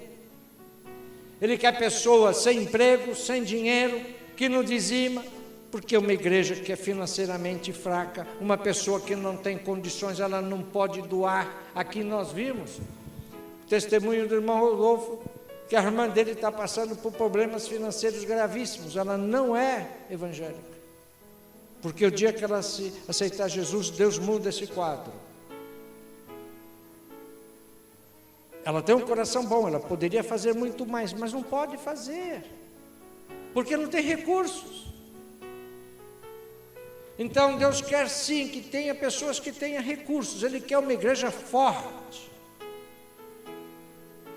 Ele quer pessoas sem emprego, sem dinheiro, que não dizima, porque uma igreja que é financeiramente fraca, uma pessoa que não tem condições, ela não pode doar. Aqui nós vimos o testemunho do irmão Rodolfo, que a irmã dele está passando por problemas financeiros gravíssimos, ela não é evangélica, porque o dia que ela se aceitar Jesus, Deus muda esse quadro. Ela tem um coração bom, ela poderia fazer muito mais, mas não pode fazer, porque não tem recursos. Então Deus quer sim que tenha pessoas que tenham recursos, Ele quer uma igreja forte,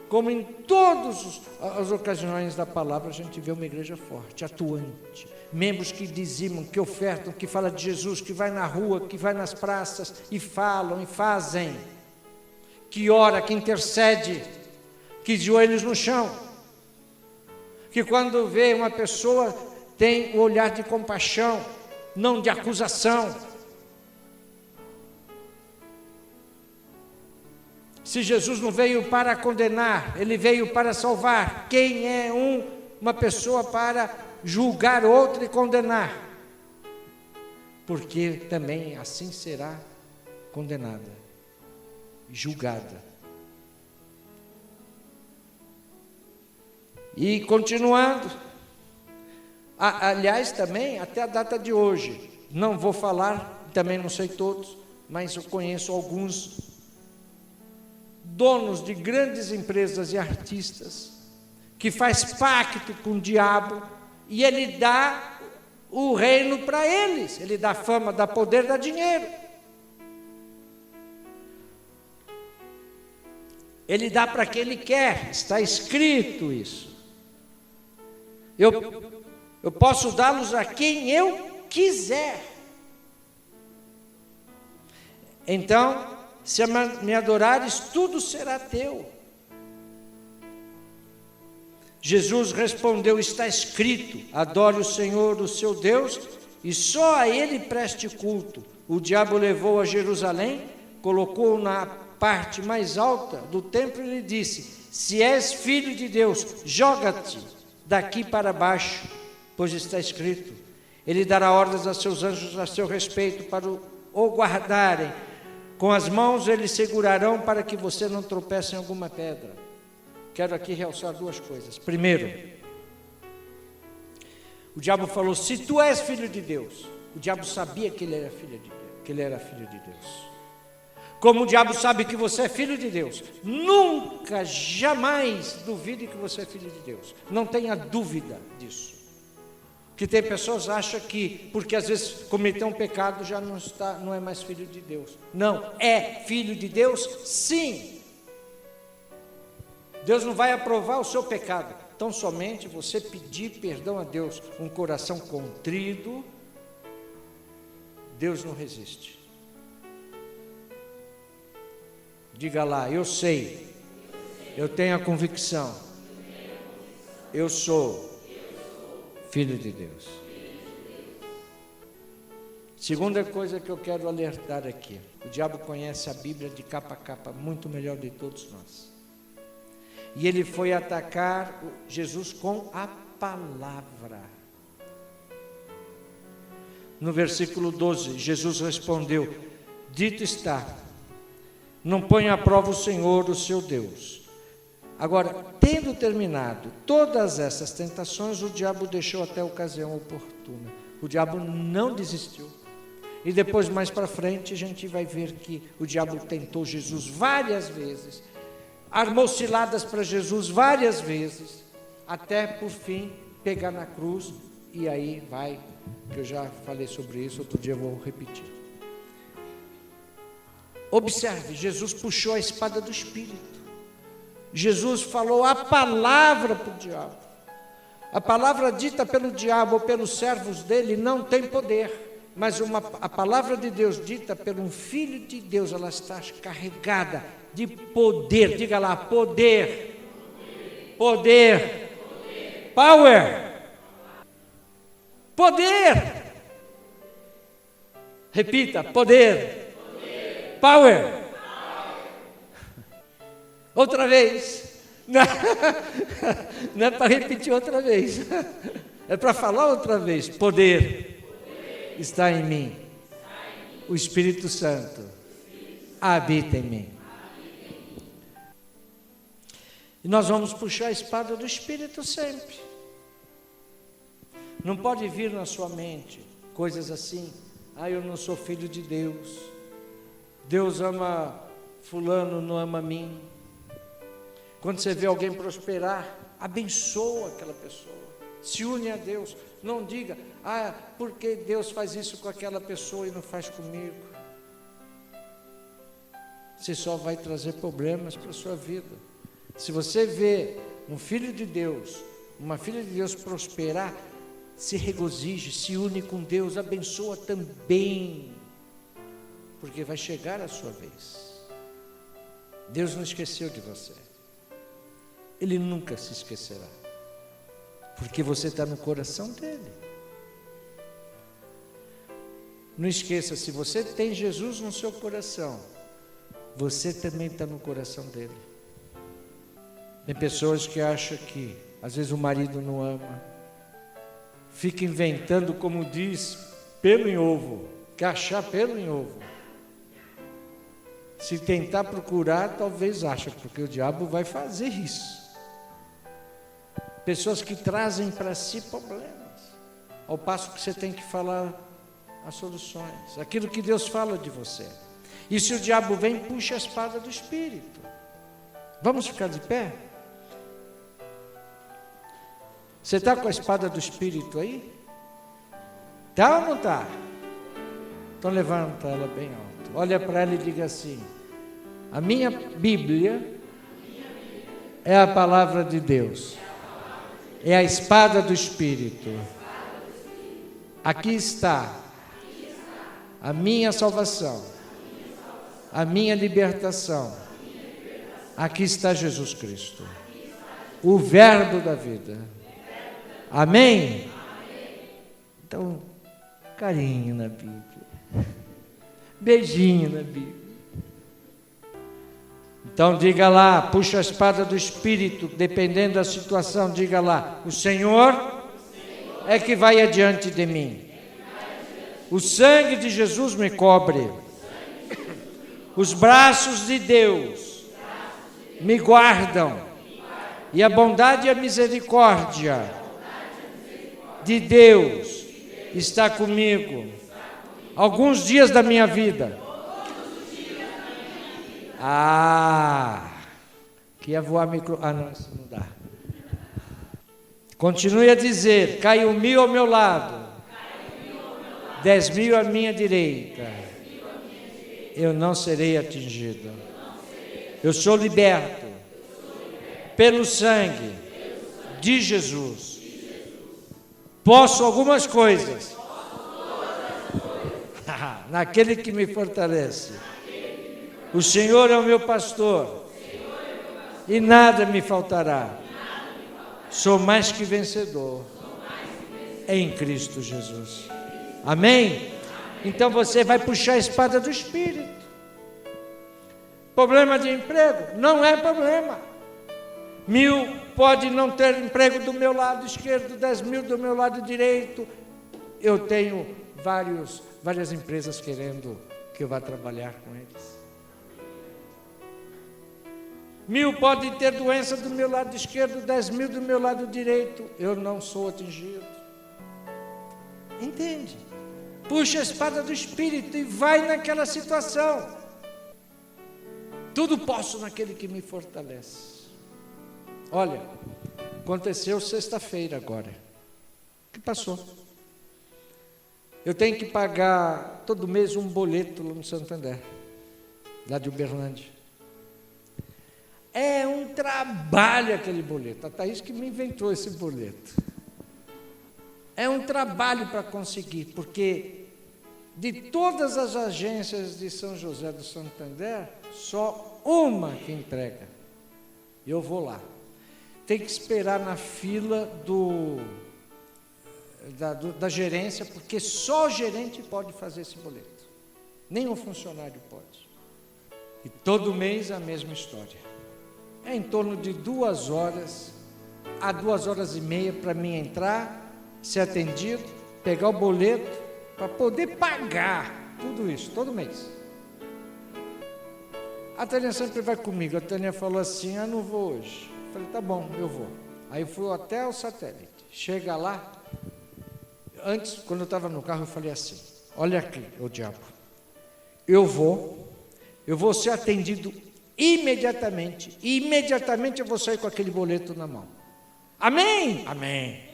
como em todas as ocasiões da palavra a gente vê uma igreja forte, atuante, membros que dizimam, que ofertam, que falam de Jesus, que vai na rua, que vai nas praças e falam e fazem, que ora, que intercede, que joelhos no chão, que quando vê uma pessoa tem o olhar de compaixão, não de acusação. Se Jesus não veio para condenar, Ele veio para salvar. Quem é uma pessoa para julgar outra e condenar? Porque também assim será condenada, julgada. E continuando, aliás também até a data de hoje, não vou falar, também não sei todos, mas eu conheço alguns donos de grandes empresas e artistas, que faz pacto com o diabo, e ele dá o reino para eles, ele dá fama, dá poder, dá dinheiro. Ele dá para quem ele quer, está escrito isso. Eu posso dá-los a quem eu quiser. Então, se me adorares, tudo será teu. Jesus respondeu, está escrito, adore o Senhor, o seu Deus, e só a Ele preste culto. O diabo levou a Jerusalém, colocou-o na parte mais alta do templo e lhe disse, se és filho de Deus, joga-te daqui para baixo, pois está escrito, Ele dará ordens a seus anjos a seu respeito para o guardarem. Com as mãos eles segurarão para que você não tropece em alguma pedra. Quero aqui realçar duas coisas. Primeiro, o diabo falou, se tu és filho de Deus. O diabo sabia que ele era filho de Deus, que ele era filho de Deus. Como o diabo sabe que você é filho de Deus, nunca, jamais duvide que você é filho de Deus. Não tenha dúvida disso. Que tem pessoas que acham que, porque às vezes cometeu um pecado, já não é mais filho de Deus. Não, é filho de Deus, sim. Deus não vai aprovar o seu pecado. Tão somente você pedir perdão a Deus, um coração contrito, Deus não resiste. Diga lá, eu sei, eu tenho a convicção, eu sou filho de Deus. Segunda coisa que eu quero alertar aqui, o diabo conhece a Bíblia de capa a capa, muito melhor de todos nós. E ele foi atacar Jesus com a palavra. No versículo 12, Jesus respondeu, dito está, não ponha à prova o Senhor, o seu Deus. Agora, tendo terminado todas essas tentações, o diabo deixou até a ocasião oportuna. O diabo não desistiu. E depois, mais para frente, a gente vai ver que o diabo tentou Jesus várias vezes, armou ciladas para Jesus várias vezes, até por fim pegar na cruz, e aí vai, que eu já falei sobre isso, outro dia eu vou repetir. Observe, Jesus puxou a espada do Espírito. Jesus falou a palavra para o diabo. A palavra dita pelo diabo ou pelos servos dele não tem poder, mas a palavra de Deus dita por um filho de Deus, ela está carregada de poder. Diga lá, poder. Poder. Power. Poder. Repita, poder. Power. Outra vez, Não é para repetir outra vez. É para falar outra vez. Poder está em mim. O Espírito Santo habita em mim. E nós vamos puxar a espada do Espírito sempre. Não pode vir na sua mente coisas assim. Eu não sou filho de Deus. Deus ama fulano, não ama mim. Quando você vê alguém prosperar, abençoa aquela pessoa. Se une a Deus. Não diga, por que Deus faz isso com aquela pessoa e não faz comigo? Você só vai trazer problemas para a sua vida. Se você vê um filho de Deus, uma filha de Deus prosperar, se regozije, se une com Deus, abençoa também, porque vai chegar a sua vez. Deus não esqueceu de você. Ele nunca se esquecerá, porque você está no coração dele. Não esqueça, se você tem Jesus no seu coração, você também está no coração dele. Tem pessoas que acham que às vezes o marido não ama, fica inventando, como diz, pelo em ovo, quer achar pelo em ovo. Se tentar procurar, talvez ache, porque o diabo vai fazer isso. Pessoas que trazem para si problemas, ao passo que você tem que falar as soluções, aquilo que Deus fala de você. E se o diabo vem, puxa a espada do Espírito. Vamos ficar de pé? Você está com a espada do Espírito aí? Está ou não está? Então levanta ela bem alto. Olha para ela e diga assim: a minha Bíblia é a palavra de Deus. É a espada do Espírito. Aqui está a minha salvação, a minha libertação. Aqui está Jesus Cristo, o Verbo da vida. Amém? Então, carinho na Bíblia, beijinho na Bíblia. Então diga lá, puxa a espada do Espírito, dependendo da situação, diga lá: o Senhor é que vai adiante de mim. O sangue de Jesus me cobre. Os braços de Deus me guardam. E a bondade e a misericórdia de Deus está comigo alguns dias da minha vida. Que ia voar micro... não, isso não dá. Continue a dizer: caiu 1000 ao meu lado, 10.000 à minha direita, eu não serei atingido. Eu sou liberto pelo sangue de Jesus. Posso algumas coisas naquele que me fortalece. O Senhor é o meu pastor e nada me faltará. Sou mais que vencedor em Cristo Jesus. Amém? Então você vai puxar a espada do Espírito. Problema de emprego? Não é problema. 1000 pode não ter emprego do meu lado esquerdo, 10.000 do meu lado direito. Eu tenho várias empresas querendo que eu vá trabalhar com eles. 1000 podem ter doença do meu lado esquerdo, 10.000 do meu lado direito. Eu não sou atingido. Entende? Puxa a espada do Espírito e vai naquela situação. Tudo posso naquele que me fortalece. Olha, aconteceu sexta-feira agora, que passou. Eu tenho que pagar todo mês um boleto lá no Santander, lá de Uberlândia. É um trabalho aquele boleto. A Thaís que me inventou esse boleto. É um trabalho para conseguir, porque de todas as agências de São José do Santander, só uma que entrega. Eu vou lá. Tem que esperar na fila da gerência, porque só o gerente pode fazer esse boleto. Nem um funcionário pode. E todo mês a mesma história. é em torno de 2 horas a 2h30 para mim entrar, ser atendido, pegar o boleto para poder pagar tudo isso, todo mês. A Tânia sempre vai comigo. A Tânia falou assim: não vou hoje. Eu falei: tá bom, eu vou. Aí eu fui até o satélite. Chega lá, antes, quando eu estava no carro, eu falei assim: olha aqui, ô diabo, eu vou ser atendido imediatamente, e imediatamente eu vou sair com aquele boleto na mão. Amém? Amém.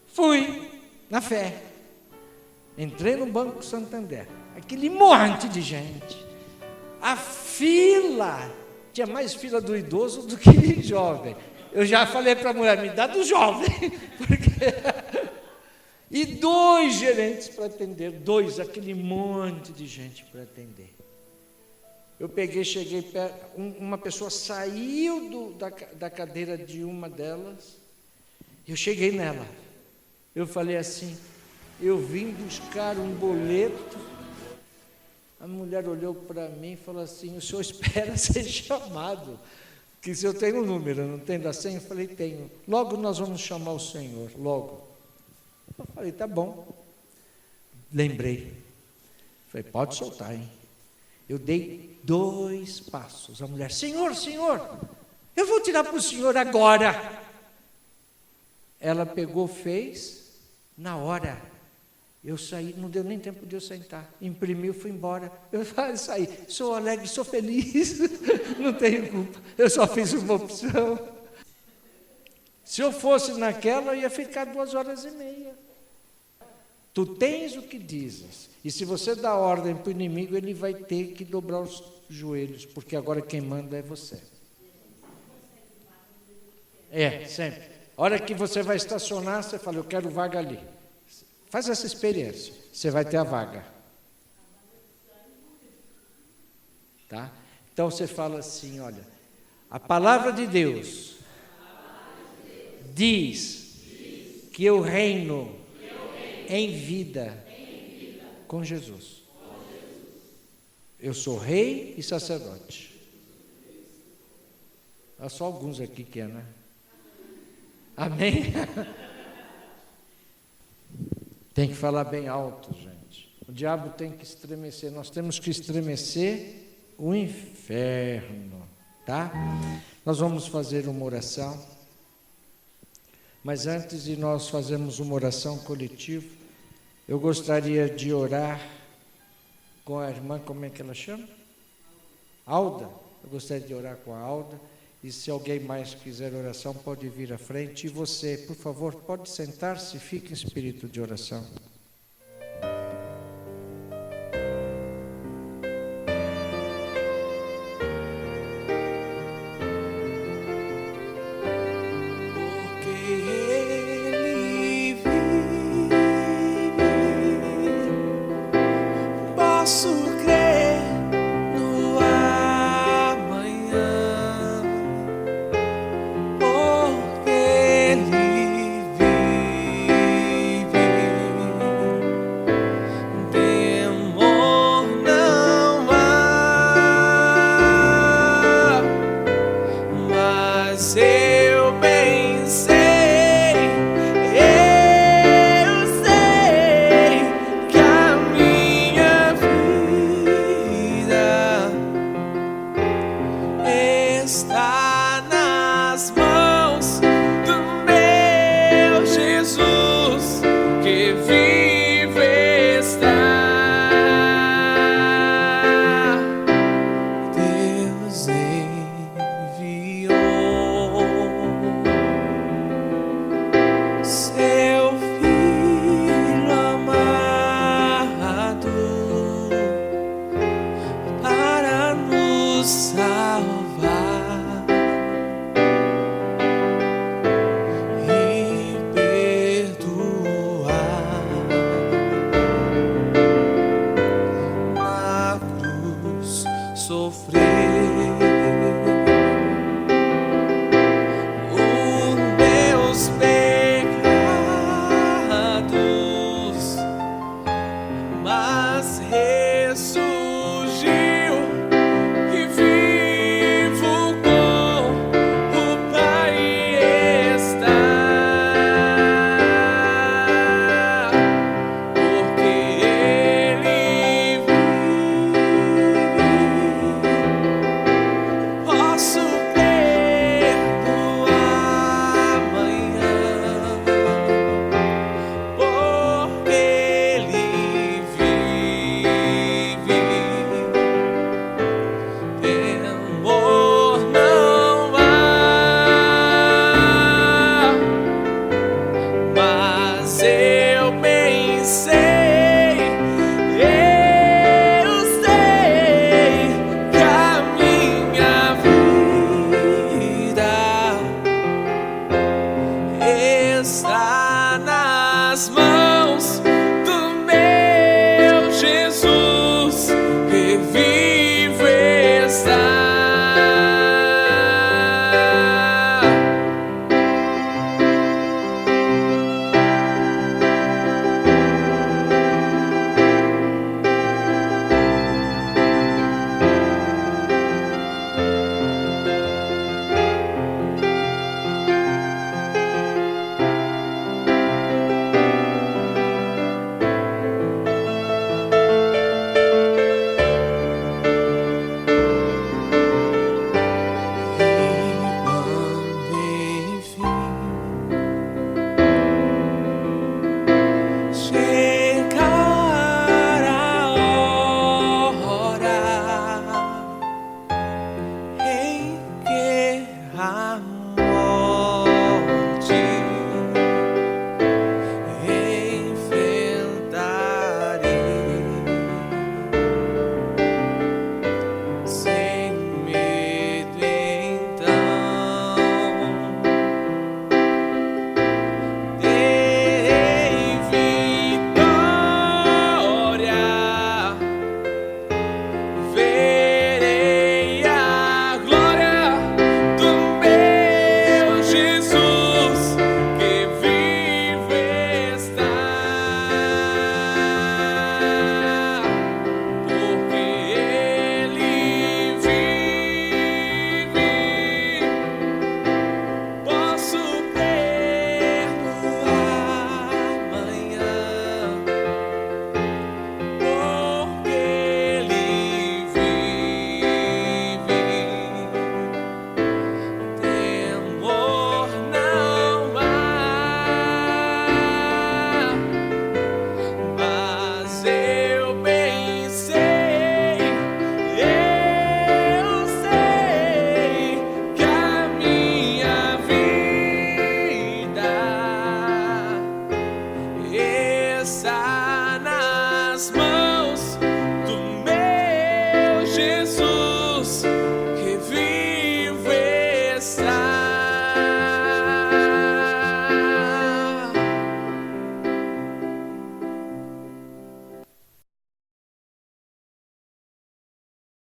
Fui, na fé, entrei no Banco Santander, aquele monte de gente, a fila, tinha mais fila do idoso do que jovem. Eu já falei para a mulher: me dá do jovem, porque... E 2 gerentes para atender, 2, aquele monte de gente para atender. Eu cheguei perto, uma pessoa saiu da cadeira de uma delas, eu cheguei nela, eu falei assim: eu vim buscar um boleto. A mulher olhou para mim e falou assim: o senhor espera ser chamado, que se eu tenho um número, não tenho da senha? Eu falei: tenho. Logo nós vamos chamar o senhor, logo. Eu falei: tá bom. Lembrei. Falei: pode soltar, hein? Eu dei 2 passos. A mulher: senhor, eu vou tirar para o senhor agora. Ela pegou, fez, na hora. Eu saí, não deu nem tempo de eu sentar. Imprimiu, fui embora. Eu saí, sou alegre, sou feliz, não tenho culpa. Eu só fiz uma opção. Se eu fosse naquela, eu ia ficar 2h30. Tu tens o que dizes. E se você dá ordem para o inimigo, ele vai ter que dobrar os joelhos, porque agora quem manda é você. Sempre. A hora que você vai estacionar, você fala: eu quero vaga ali. Faz essa experiência, você vai ter a vaga. Tá? Então você fala assim: olha, a palavra de Deus diz que eu reino em vida com Jesus. Eu sou rei e sacerdote. Há só alguns aqui que é, né? Amém? Tem que falar bem alto, gente. O diabo tem que estremecer. Nós temos que estremecer o inferno, tá? Nós vamos fazer uma oração. Mas antes de nós fazermos uma oração coletiva, eu gostaria de orar com a irmã, como é que ela chama? Alda. Eu gostaria de orar com a Alda. E se alguém mais quiser oração, pode vir à frente. E você, por favor, pode sentar-se e fique em espírito de oração. mas ressuscitou.